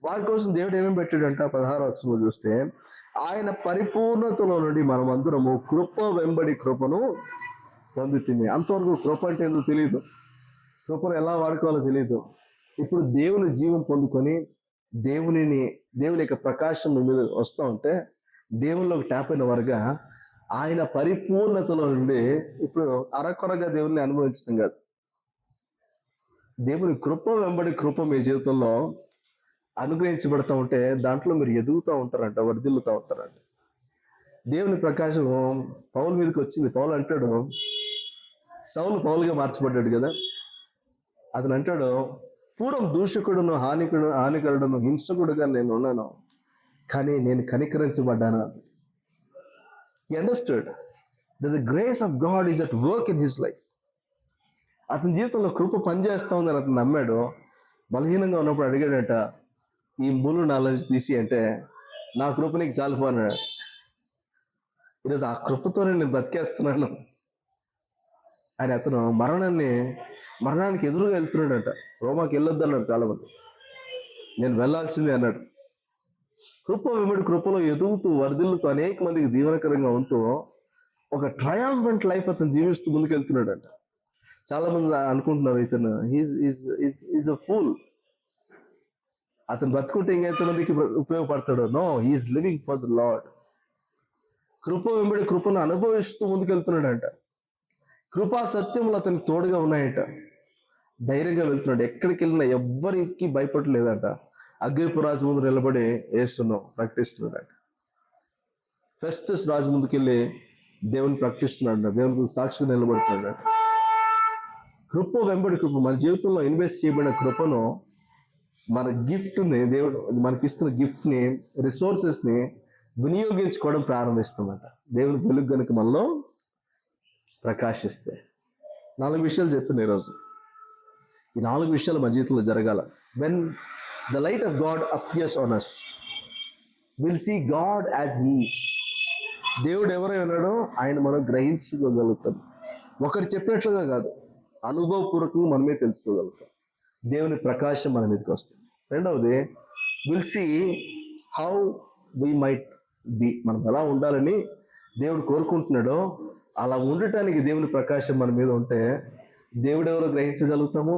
వారి కోసం దేవుడు ఏమేమి పెట్టాడంట? 16వ వచనంలో చూస్తే, ఆయన పరిపూర్ణతలో నుండి మనమందరము కృప వెంబడి కృపను పొందుతుంది. అంతవరకు కృప అంటే ఎందుకు తెలియదు, కృపను ఎలా వాడుకోవాలో తెలియదు. ఇప్పుడు దేవుని జీవం పొందుకొని దేవుని యొక్క ప్రకాశం మీ మీద వస్తూ ఉంటే దేవునిలోకి ట్యాప్ అయిన వారుగా ఆయన పరిపూర్ణతలో నుండి ఇప్పుడు అరకొరగా దేవుని అనుభవించడం కాదు, దేవుని కృప వెంబడి కృప మీ జీవితంలో అనుగ్రహించబడుతూ ఉంటే దాంట్లో మీరు ఎదుగుతూ ఉంటారంట, వర్ధిల్లుతూ ఉంటారంట. దేవుని ప్రకాశం పౌలు మీదకి వచ్చింది. పౌలు అంటాడు, సౌలు పౌలుగా మార్చబడ్డాడు కదా. అతను అంటాడు, పూర్వం దూషకుడును హానికరుడును హింసకుడుగా నేను ఉన్నాను, కానీ నేను కనికరించబడ్డాను. He understood that the grace of God is at work in his life. అతని జీవితంలో కృప పనిచేస్తా ఉందని అతను నమ్మాడు. బలహీనంగా ఉన్నప్పుడు అడిగాడట, ఈ ముళ్ళు నాలోంచి తీసి అంటే, నా కృప నీకు చాలు అన్నాడు. ఈరోజు ఆ కృపతోనే నేను బతికేస్తున్నాను అని అతను మరణానికి ఎదురుగా వెళ్తున్నాడట. రోమాకి వెళ్ళొద్దు అన్నాడు చాలామంది, నేను వెళ్ళాల్సిందే అన్నాడు. కృప వెంబడి కృపలో ఎదుగుతూ వర్ధిల్లుతూ అనేక మందికి దీవెనకరంగా ఉంటూ ఒక ట్రయాంబెంట్ లైఫ్ అతను జీవిస్తూ ముందుకెళ్తున్నాడంట. చాలా మంది అనుకుంటున్నారు, ఇతను ఈజ్ అ ఫూల్, అతను బతుకుంటే ఇంకెంతమందికి ఉపయోగపడతాడో. No, he is living for the Lord. కృప వెంబడి కృపను అనుభవిస్తూ ముందుకెళ్తున్నాడంట. కృపా సత్యములు అతనికి తోడుగా ఉన్నాయంట. ధైర్యంగా వెళ్తున్నాడు. ఎక్కడికి వెళ్ళినా ఎవ్వరికి భయపడలేదంట. అగ్రిపు రాజు ముందు నిలబడి వేస్తున్నాం ప్రకటిస్తున్నాడంట. ఫెస్టస్ రాజు ముందుకెళ్ళి దేవుని ప్రకటిస్తున్నాడు, దేవునికి సాక్షిగా నిలబడుతున్నాడు. కృప వెంబడి కృప, మన జీవితంలో ఇన్వెస్ట్ చేయబడిన కృపను, మన గిఫ్ట్ని, దేవుడు మనకిస్తున్న గిఫ్ట్ని, రిసోర్సెస్ని వినియోగించుకోవడం ప్రారంభిస్తామంట. దేవుని వెలుగు కనుక మనలో ప్రకాశిస్తే. 4 విషయాలు చెప్తున్నాను ఈరోజు. ఈ 4 విషయాలు మన జీవితంలో జరగాల. When the light of God appears on us, will see God as he is. దేవుడు ఎవరై ఉన్నాడో ఆయన మనం గ్రహించుకోగలుగుతాం. ఒకరు చెప్పినట్లుగా కాదు, అనుభవపూర్వకంగా మనమే తెలుసుకోగలుగుతాం. దేవుని ప్రకాశం మన మీదకి వస్తుంది. రెండవది, will see how we might be. మనం ఎలా ఉండాలని దేవుడు కోరుకుంటున్నాడో అలా ఉండటానికి దేవుని ప్రకాశం మన మీద ఉంటే దేవుడు ఎవరో గ్రహించగలుగుతాము.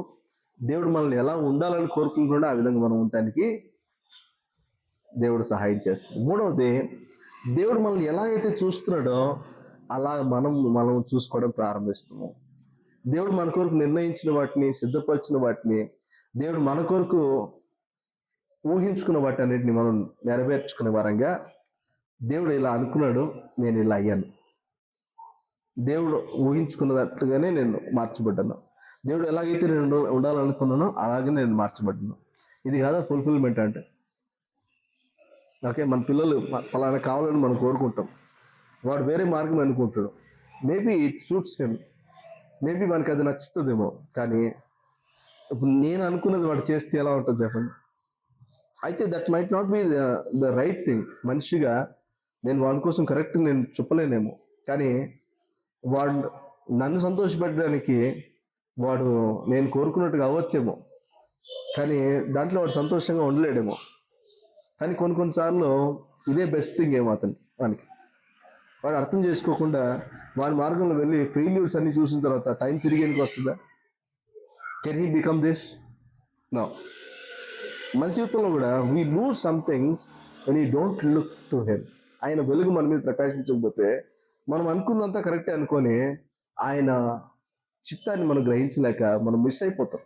దేవుడు మనల్ని ఎలా ఉండాలని కోరుకుంటున్నాడో ఆ విధంగా మనం ఉండటానికి దేవుడు సహాయం చేస్తాడు. మూడవది, దేవుడు మనల్ని ఎలాగైతే చూస్తున్నాడో అలా మనం చూసుకోవడం ప్రారంభిస్తాము. దేవుడు మన కొరకు నిర్ణయించిన వాటిని, సిద్ధపరిచిన వాటిని, దేవుడు మన కొరకు ఊహించుకున్న వాటి అన్నిటిని మనం నెరవేర్చుకునే వారంగా, దేవుడు ఇలా అనుకున్నాడు, నేను ఇలా అయ్యాను. దేవుడు ఊహించుకున్నట్లుగానే నేను మార్చబడ్డాను. దేవుడు ఎలాగైతే నేను ఉండాలనుకున్నానో అలాగే నేను మార్చబడ్డాను. ఇది కాదా ఫుల్ఫిల్మెంట్ అంటే? ఓకే, మన పిల్లలు పలానా కావాలని మనం కోరుకుంటాం, వాడు వేరే మార్గం అనుకుంటాడు. Maybe it suits him, maybe మనకి అది నచ్చుతుందేమో, కానీ ఇప్పుడు నేను అనుకున్నది వాడు చేస్తే ఎలా ఉంటుంది చెప్పండి? అయితే that might not be the right thing. మనిషిగా నేను వాడి కోసం కరెక్ట్ నేను చెప్పలేనేమో, కానీ వాడు నన్ను సంతోషపెట్టడానికి వాడు నేను కోరుకున్నట్టుగా అవ్వచ్చేమో, కానీ దాంట్లో వాడు సంతోషంగా ఉండలేడేమో. కానీ కొన్నిసార్లు ఇదే బెస్ట్ థింగ్ ఏమో వానికి. వాడు అర్థం చేసుకోకుండా వాడి మార్గంలో వెళ్ళి ఫెయిల్యూర్స్ అన్ని చూసిన తర్వాత టైం తిరిగి ఎందుకు వస్తుందా? Can he become this? No. మన జీవితంలో కూడా we lose some things when you don't look to him. ఆయన వెలుగు మన మీద ప్రకాశించకపోతే మనం అనుకున్నంత కరెక్టే అనుకొని ఆయన చిత్తాన్ని మనం గ్రహించలేక మనం మిస్ అయిపోతాం.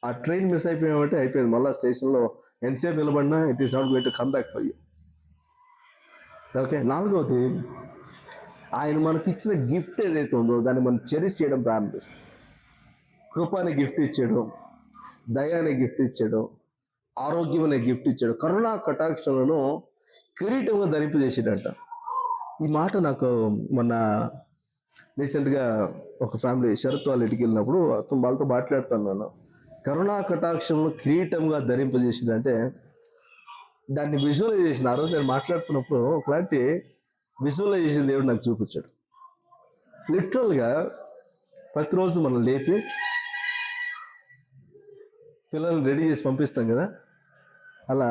ఆ ట్రైన్ మిస్ అయిపోయామంటే అయిపోయింది. మళ్ళీ స్టేషన్లో ఎంతసేపు నిలబడినా it is not going to come back for you. Okay, నాలుగవది, ఆయన మనకి ఇచ్చిన గిఫ్ట్ ఏదైతే ఉందో దాన్ని మనం చెరిష్ చేయడం ప్రారంభిస్తాం. కృప అనే గిఫ్ట్ ఇచ్చాడు, దయ అనే గిఫ్ట్ ఇచ్చాడు, ఆరోగ్యం అనే గిఫ్ట్ ఇచ్చాడు, కరుణా కటాక్షలను కిరీటంగా ధరింపజేసాడంట. ఈ మాట నాకు మొన్న రీసెంట్గా ఒక ఫ్యామిలీ షరత్ వాళ్ళ ఇంటికి వెళ్ళినప్పుడు వాళ్ళతో మాట్లాడుతున్నాను. కరుణా కటాక్షములను కిరీటంగా ధరింపజేసాడంటే దాన్ని విజువలైజేషన్, ఆ రోజు నేను మాట్లాడుతున్నప్పుడు ఒకలాంటి విజువలైజేషన్ దేవుడు నాకు చూపించాడు. లిటరల్గా ప్రతిరోజు మనం లేపి పిల్లల్ని రెడీ చేసి పంపిస్తాం కదా, అలా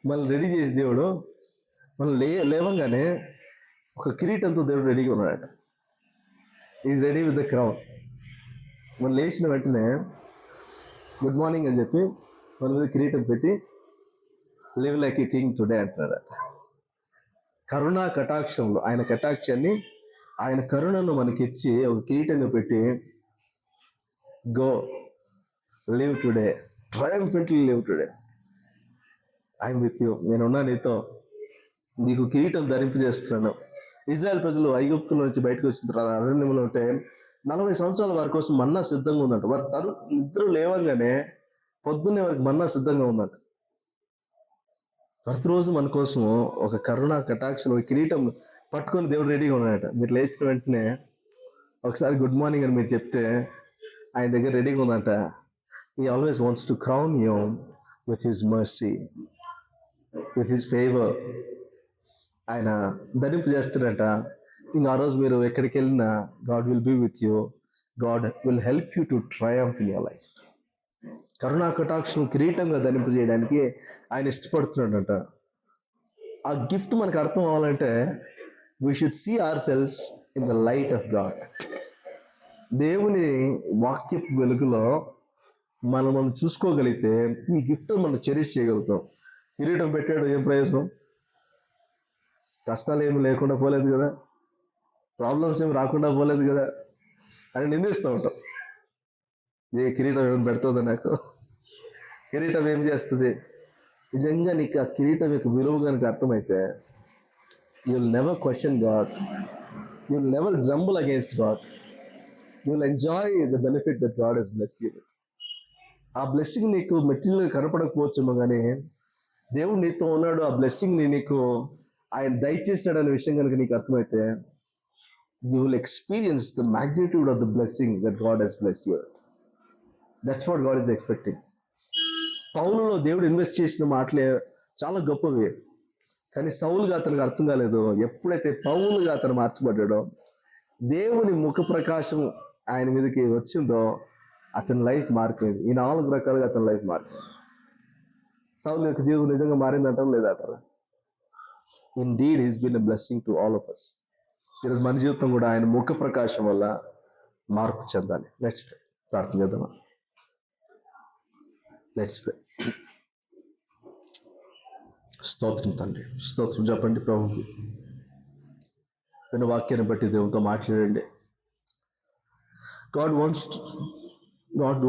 మనం రెడీ చేసి దేవుడు మనం లేవంగానే ఒక కిరీటంతో దేవుడు రెడీగా ఉన్నాడట. Is ready with the crown. మనం లేచిన వెంటనే గుడ్ మార్నింగ్ అని చెప్పి మన మీద కిరీటం పెట్టి live like a king today అంటున్నాడట. కరుణా కటాక్షంలో ఆయన కటాక్షాన్ని, ఆయన కరుణను మనకిచ్చి ఒక కిరీటంగా పెట్టి go live today, triumphantly live today, I'm with you, నేనున్నా నీతో, నీకు కిరీటం ధరింపజేస్తున్నాను. ఇజ్రాయెల్ ప్రజలు ఐగుప్తుల నుంచి బయటకు వచ్చిన తర్వాత అరణ్యంలో ఉంటే 40 సంవత్సరాల వారి కోసం మన్నా సిద్ధంగా ఉందంట. వారి నిద్ర లేవంగానే పొద్దున్నే వారికి మన్నా సిద్ధంగా ఉందంట. ప్రతిరోజు మన కోసం ఒక కరుణ కటాక్షం, ఒక కిరీటం పట్టుకొని దేవుడు రెడీగా ఉన్నాడట. మీరు లేచిన వెంటనే ఒకసారి గుడ్ మార్నింగ్ అని మీరు చెప్తే ఆయన దగ్గర రెడీగా ఉందంట. He always wants to crown you with his mercy, with his favor. ఆయన ధరింపు చేస్తాడంట. ఇంకా ఆ రోజు మీరు ఎక్కడికి వెళ్ళినా God will be with you, God will help you to triumph in your life. కరుణా కటాక్షం కిరీటంగా ధరింపు చేయడానికి ఆయన ఇష్టపడుతున్నాడంట. ఆ గిఫ్ట్ మనకు అర్థం అవ్వాలంటే we should see our selves in the light of God. దేవుని వాక్యపు వెలుగులో మనం చూసుకోగలిగితే ఈ గిఫ్ట్ మనం చెరిష్ చేయగలుగుతాం. కిరీటం పెట్టాడు, ఏం ప్రయోజనం? కష్టాలు ఏమి లేకుండా పోలేదు కదా, ప్రాబ్లమ్స్ ఏమి రాకుండా పోలేదు కదా అని నిందిస్తూ ఉంటాం. ఏ కిరీటం ఏమైనా పెడుతుందా నాకు? కిరీటం ఏం చేస్తుంది? నిజంగా నీకు ఆ కిరీటం యొక్క విలువ కనుక అర్థమైతే you will never question God, you will never grumble against God, you will enjoy the benefit that God has blessed you with. ఆ బ్లెస్సింగ్ నీకు మెటీరియల్గా కనపడకపోవచ్చేమో, కానీ దేవుడు నీతో ఉన్నాడు, ఆ బ్లెస్సింగ్ని నీకు ఆయన దయచేసినాడు అనే విషయం కనుక నీకు అర్థమైతే you will experience the magnitude of the blessing that God has blessed you with. That's what God is expecting. పౌలులో దేవుడు ఇన్వెస్ట్ చేసిన మాటలే చాలా గొప్పవి, కానీ సౌలుగా అతనికి అర్థం కాలేదు. ఎప్పుడైతే పౌలుగా అతను మార్చబడ్డాడో, దేవుని ముఖ ప్రకాశం ఆయన మీదకి వచ్చిందో, అతని లైఫ్ మారిపోయింది. ఈ 4 రకాలుగా అతని లైఫ్ మారిపోయింది. సౌలు యొక్క జీవితం నిజంగా మారిందంటాం లేదంటారా? Indeed, he's been a blessing to all of us. ఈరోజు మన జీవితం కూడా ఆయన ముఖ ప్రకాశం వల్ల మార్పు చెందాలి. నెక్స్ట్ ప్రార్థన చేద్దామా? Let's pray. స్తోత్రం తండ్రి, స్తోత్రం చెప్పండి ప్రభుకి. విన్న వాక్యాన్ని బట్టి దేవునితో మాట్లాడండి. God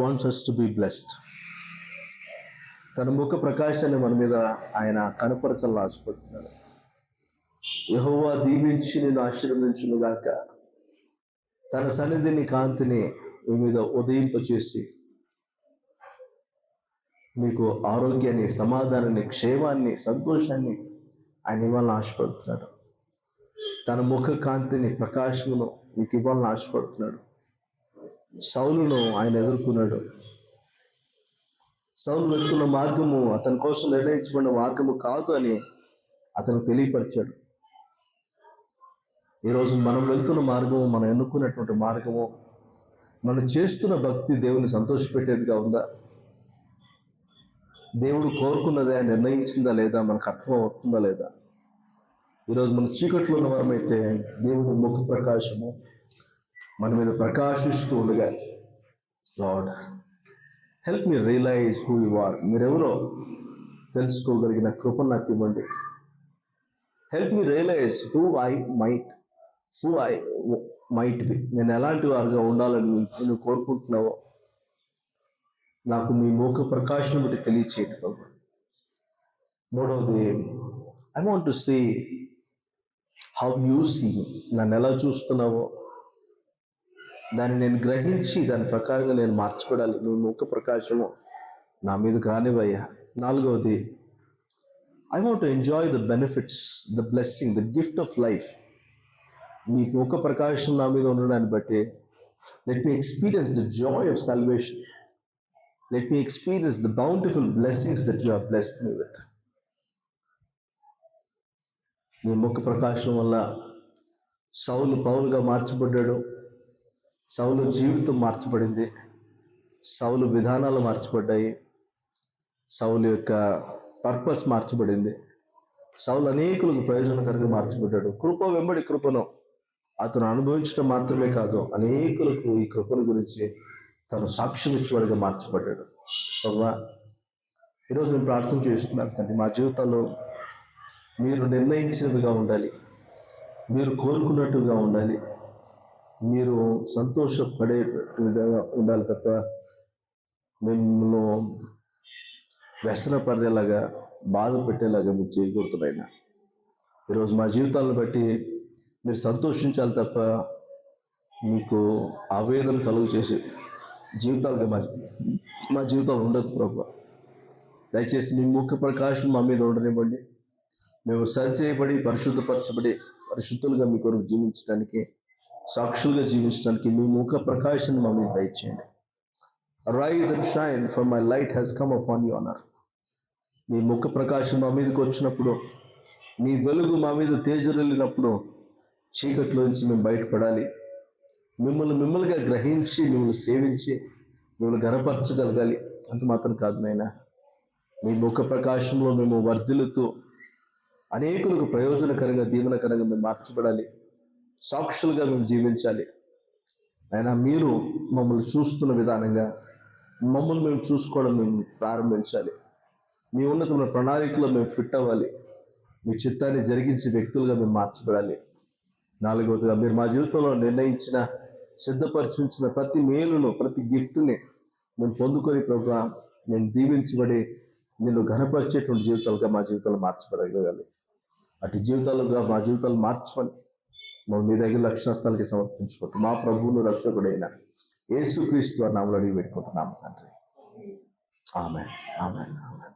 wants us to be blessed. తన ముఖ ప్రకాశాన్ని మన మీద ఆయన కనపరచాలని ఆశపడుతున్నాడు. యెహోవా దీవించి నేను ఆశీర్వదించును గాక, తన సన్నిధిని కాంతిని మీ మీద ఉదయింపచేసి మీకు ఆరోగ్యాన్ని, సమాధానాన్ని, క్షేమాన్ని, సంతోషాన్ని ఆయన ఇవ్వాలని ఆశపడుతున్నాడు. తన ముఖ కాంతిని, ప్రకాశమును మీకు ఇవ్వాలని ఆశపడుతున్నాడు. సౌలును ఆయన ఎదుర్కొన్నాడు. సౌలు వెళ్తున్న మార్గము అతని కోసం నిర్ణయించబడిన మార్గము కాదు అని అతను తెలియపరిచాడు. ఈరోజు మనం వెళ్తున్న మార్గము, మనం ఎన్నుకున్నటువంటి మార్గము, మనం చేస్తున్న భక్తి దేవుని సంతోషపెట్టేదిగా ఉందా? దేవుడు కోరుకున్నదే నిర్ణయించిందా లేదా? మనకు అర్థం అవుతుందా లేదా? ఈరోజు మన చీకట్లో ఉన్న వారమైతే దేవుని ముఖ ప్రకాశము మన మీద ప్రకాశిస్తూ ఉండగా, Lord help me realise who you are. మీరెవరో తెలుసుకోగలిగిన కృప నాకు ఇవ్వండి. Help me realise who I might be. నేను ఎలాంటి వారుగా ఉండాలని నువ్వు కోరుకుంటున్నావో నాకు మీ ముఖ ప్రకాశం బట్టి తెలియచేయండి ప్రభు. మూడవది, I want to see how you see me. నన్ను ఎలా చూస్తున్నావో దాన్ని నేను గ్రహించి దాని ప్రకారంగా నేను మార్చబడాలి. నువ్వు ముఖ ప్రకాశము నా మీదకి రానివయ్యా. నాలుగవది, I want to enjoy the benefits, the blessing, the gift of life. మీ ముఖ ప్రకాశం నా మీద ఉండడాన్ని బట్టి let me experience the joy of salvation. Let me experience the bountiful blessings that you have blessed me with. మీ ముఖ ప్రకాశం వల్ల సౌలు పౌలుగా మార్చబడ్డాడు. సౌలు జీవితం మార్చబడింది. సౌలు విధానాలు మార్చబడ్డాయి. సౌలు యొక్క పర్పస్ మార్చబడింది. సౌలు అనేకులకు ప్రయోజనకరంగా మార్చబడ్డాడు. కృప వెంబడి కృపను అతను అనుభవించడం మాత్రమే కాదు, అనేకులకు ఈ కృపను గురించి తను సాక్ష్యం ఇచ్చేవాడిగా మార్చబడ్డాడు. ప్రభా, ఈరోజు నేను ప్రార్థన చేస్తున్నాను తండ్రి, మా జీవితాల్లో మీరు నిర్ణయించినవిగా ఉండాలి, మీరు కోరుకున్నట్టుగా ఉండాలి, మీరు సంతోషపడే విధంగా ఉండాలి తప్ప మిమ్మల్ని వ్యసన పడేలాగా, బాధ పెట్టేలాగా మీరు చేయకూడదు. ఈరోజు మా జీవితాలను బట్టి మీరు సంతోషించాలి తప్ప మీకు ఆవేదన కలుగు చేసే జీవితాలుగా మా జీవితాలు ఉండదు ప్రభు. దయచేసి మీ ముఖ ప్రకాశం మా మీద ఉండనివ్వండి. మేము సరిచేయబడి పరిశుద్ధపరచబడి పరిశుద్ధులుగా మీ కొరకు జీవించడానికి, సాక్షులుగా జీవించడానికి మీ ముఖ ప్రకాశాన్ని మా మీద దయచేయండి. Rise and shine, for my light has come upon you అన్నారు. మీ ముఖ ప్రకాశం మా మీదకి వచ్చినప్పుడు, మీ వెలుగు మా మీద తేజరిల్లినప్పుడు చీకట్లోంచి మేము బయటపడాలి. మిమ్మల్నిగా గ్రహించి, మిమ్మల్ని సేవించి, మిమ్మల్ని గనపరచగలగాలి. అంత మాత్రం కాదు నాయనా, మీ ముఖ ప్రకాశంలో మేము వర్ధిల్లుతూ అనేకులకు ప్రయోజనకరంగా, దీవెనకరంగా మేము మార్చబడాలి. సాక్షులుగా మేము జీవించాలి. అయినా మీరు మమ్మల్ని చూస్తున్న విధానంగా మమ్మల్ని మేము చూసుకోవడం మేము ప్రారంభించాలి. మీ ఉన్నతమైన ప్రణాళికలో మేము ఫిట్ అవ్వాలి. మీ చిత్తాన్ని జరిగించే వ్యక్తులుగా మేము మార్చబడాలి. నాలుగవదిగా, మీరు మా జీవితంలో నిర్ణయించిన, సిద్ధపరిచించిన ప్రతి మేలును, ప్రతి గిఫ్ట్ని మేము పొందుకొని ప్రభువా, మేము దీవించబడి నిన్ను ఘనపరిచేటువంటి జీవితాలుగా మా జీవితాలు మార్చబడగలగాలి. అటు జీవితాలుగా మా జీవితాలు మార్చమని మీ దగ్గర లక్షణస్థానానికి సమర్పించుకుంటూ మా ప్రభువును రక్షకుడైన యేసుక్రీస్తు నామములో అడిగి పెట్టుకుంటున్నాము తండ్రి. ఆమేన్, ఆమేన్, ఆమేన్.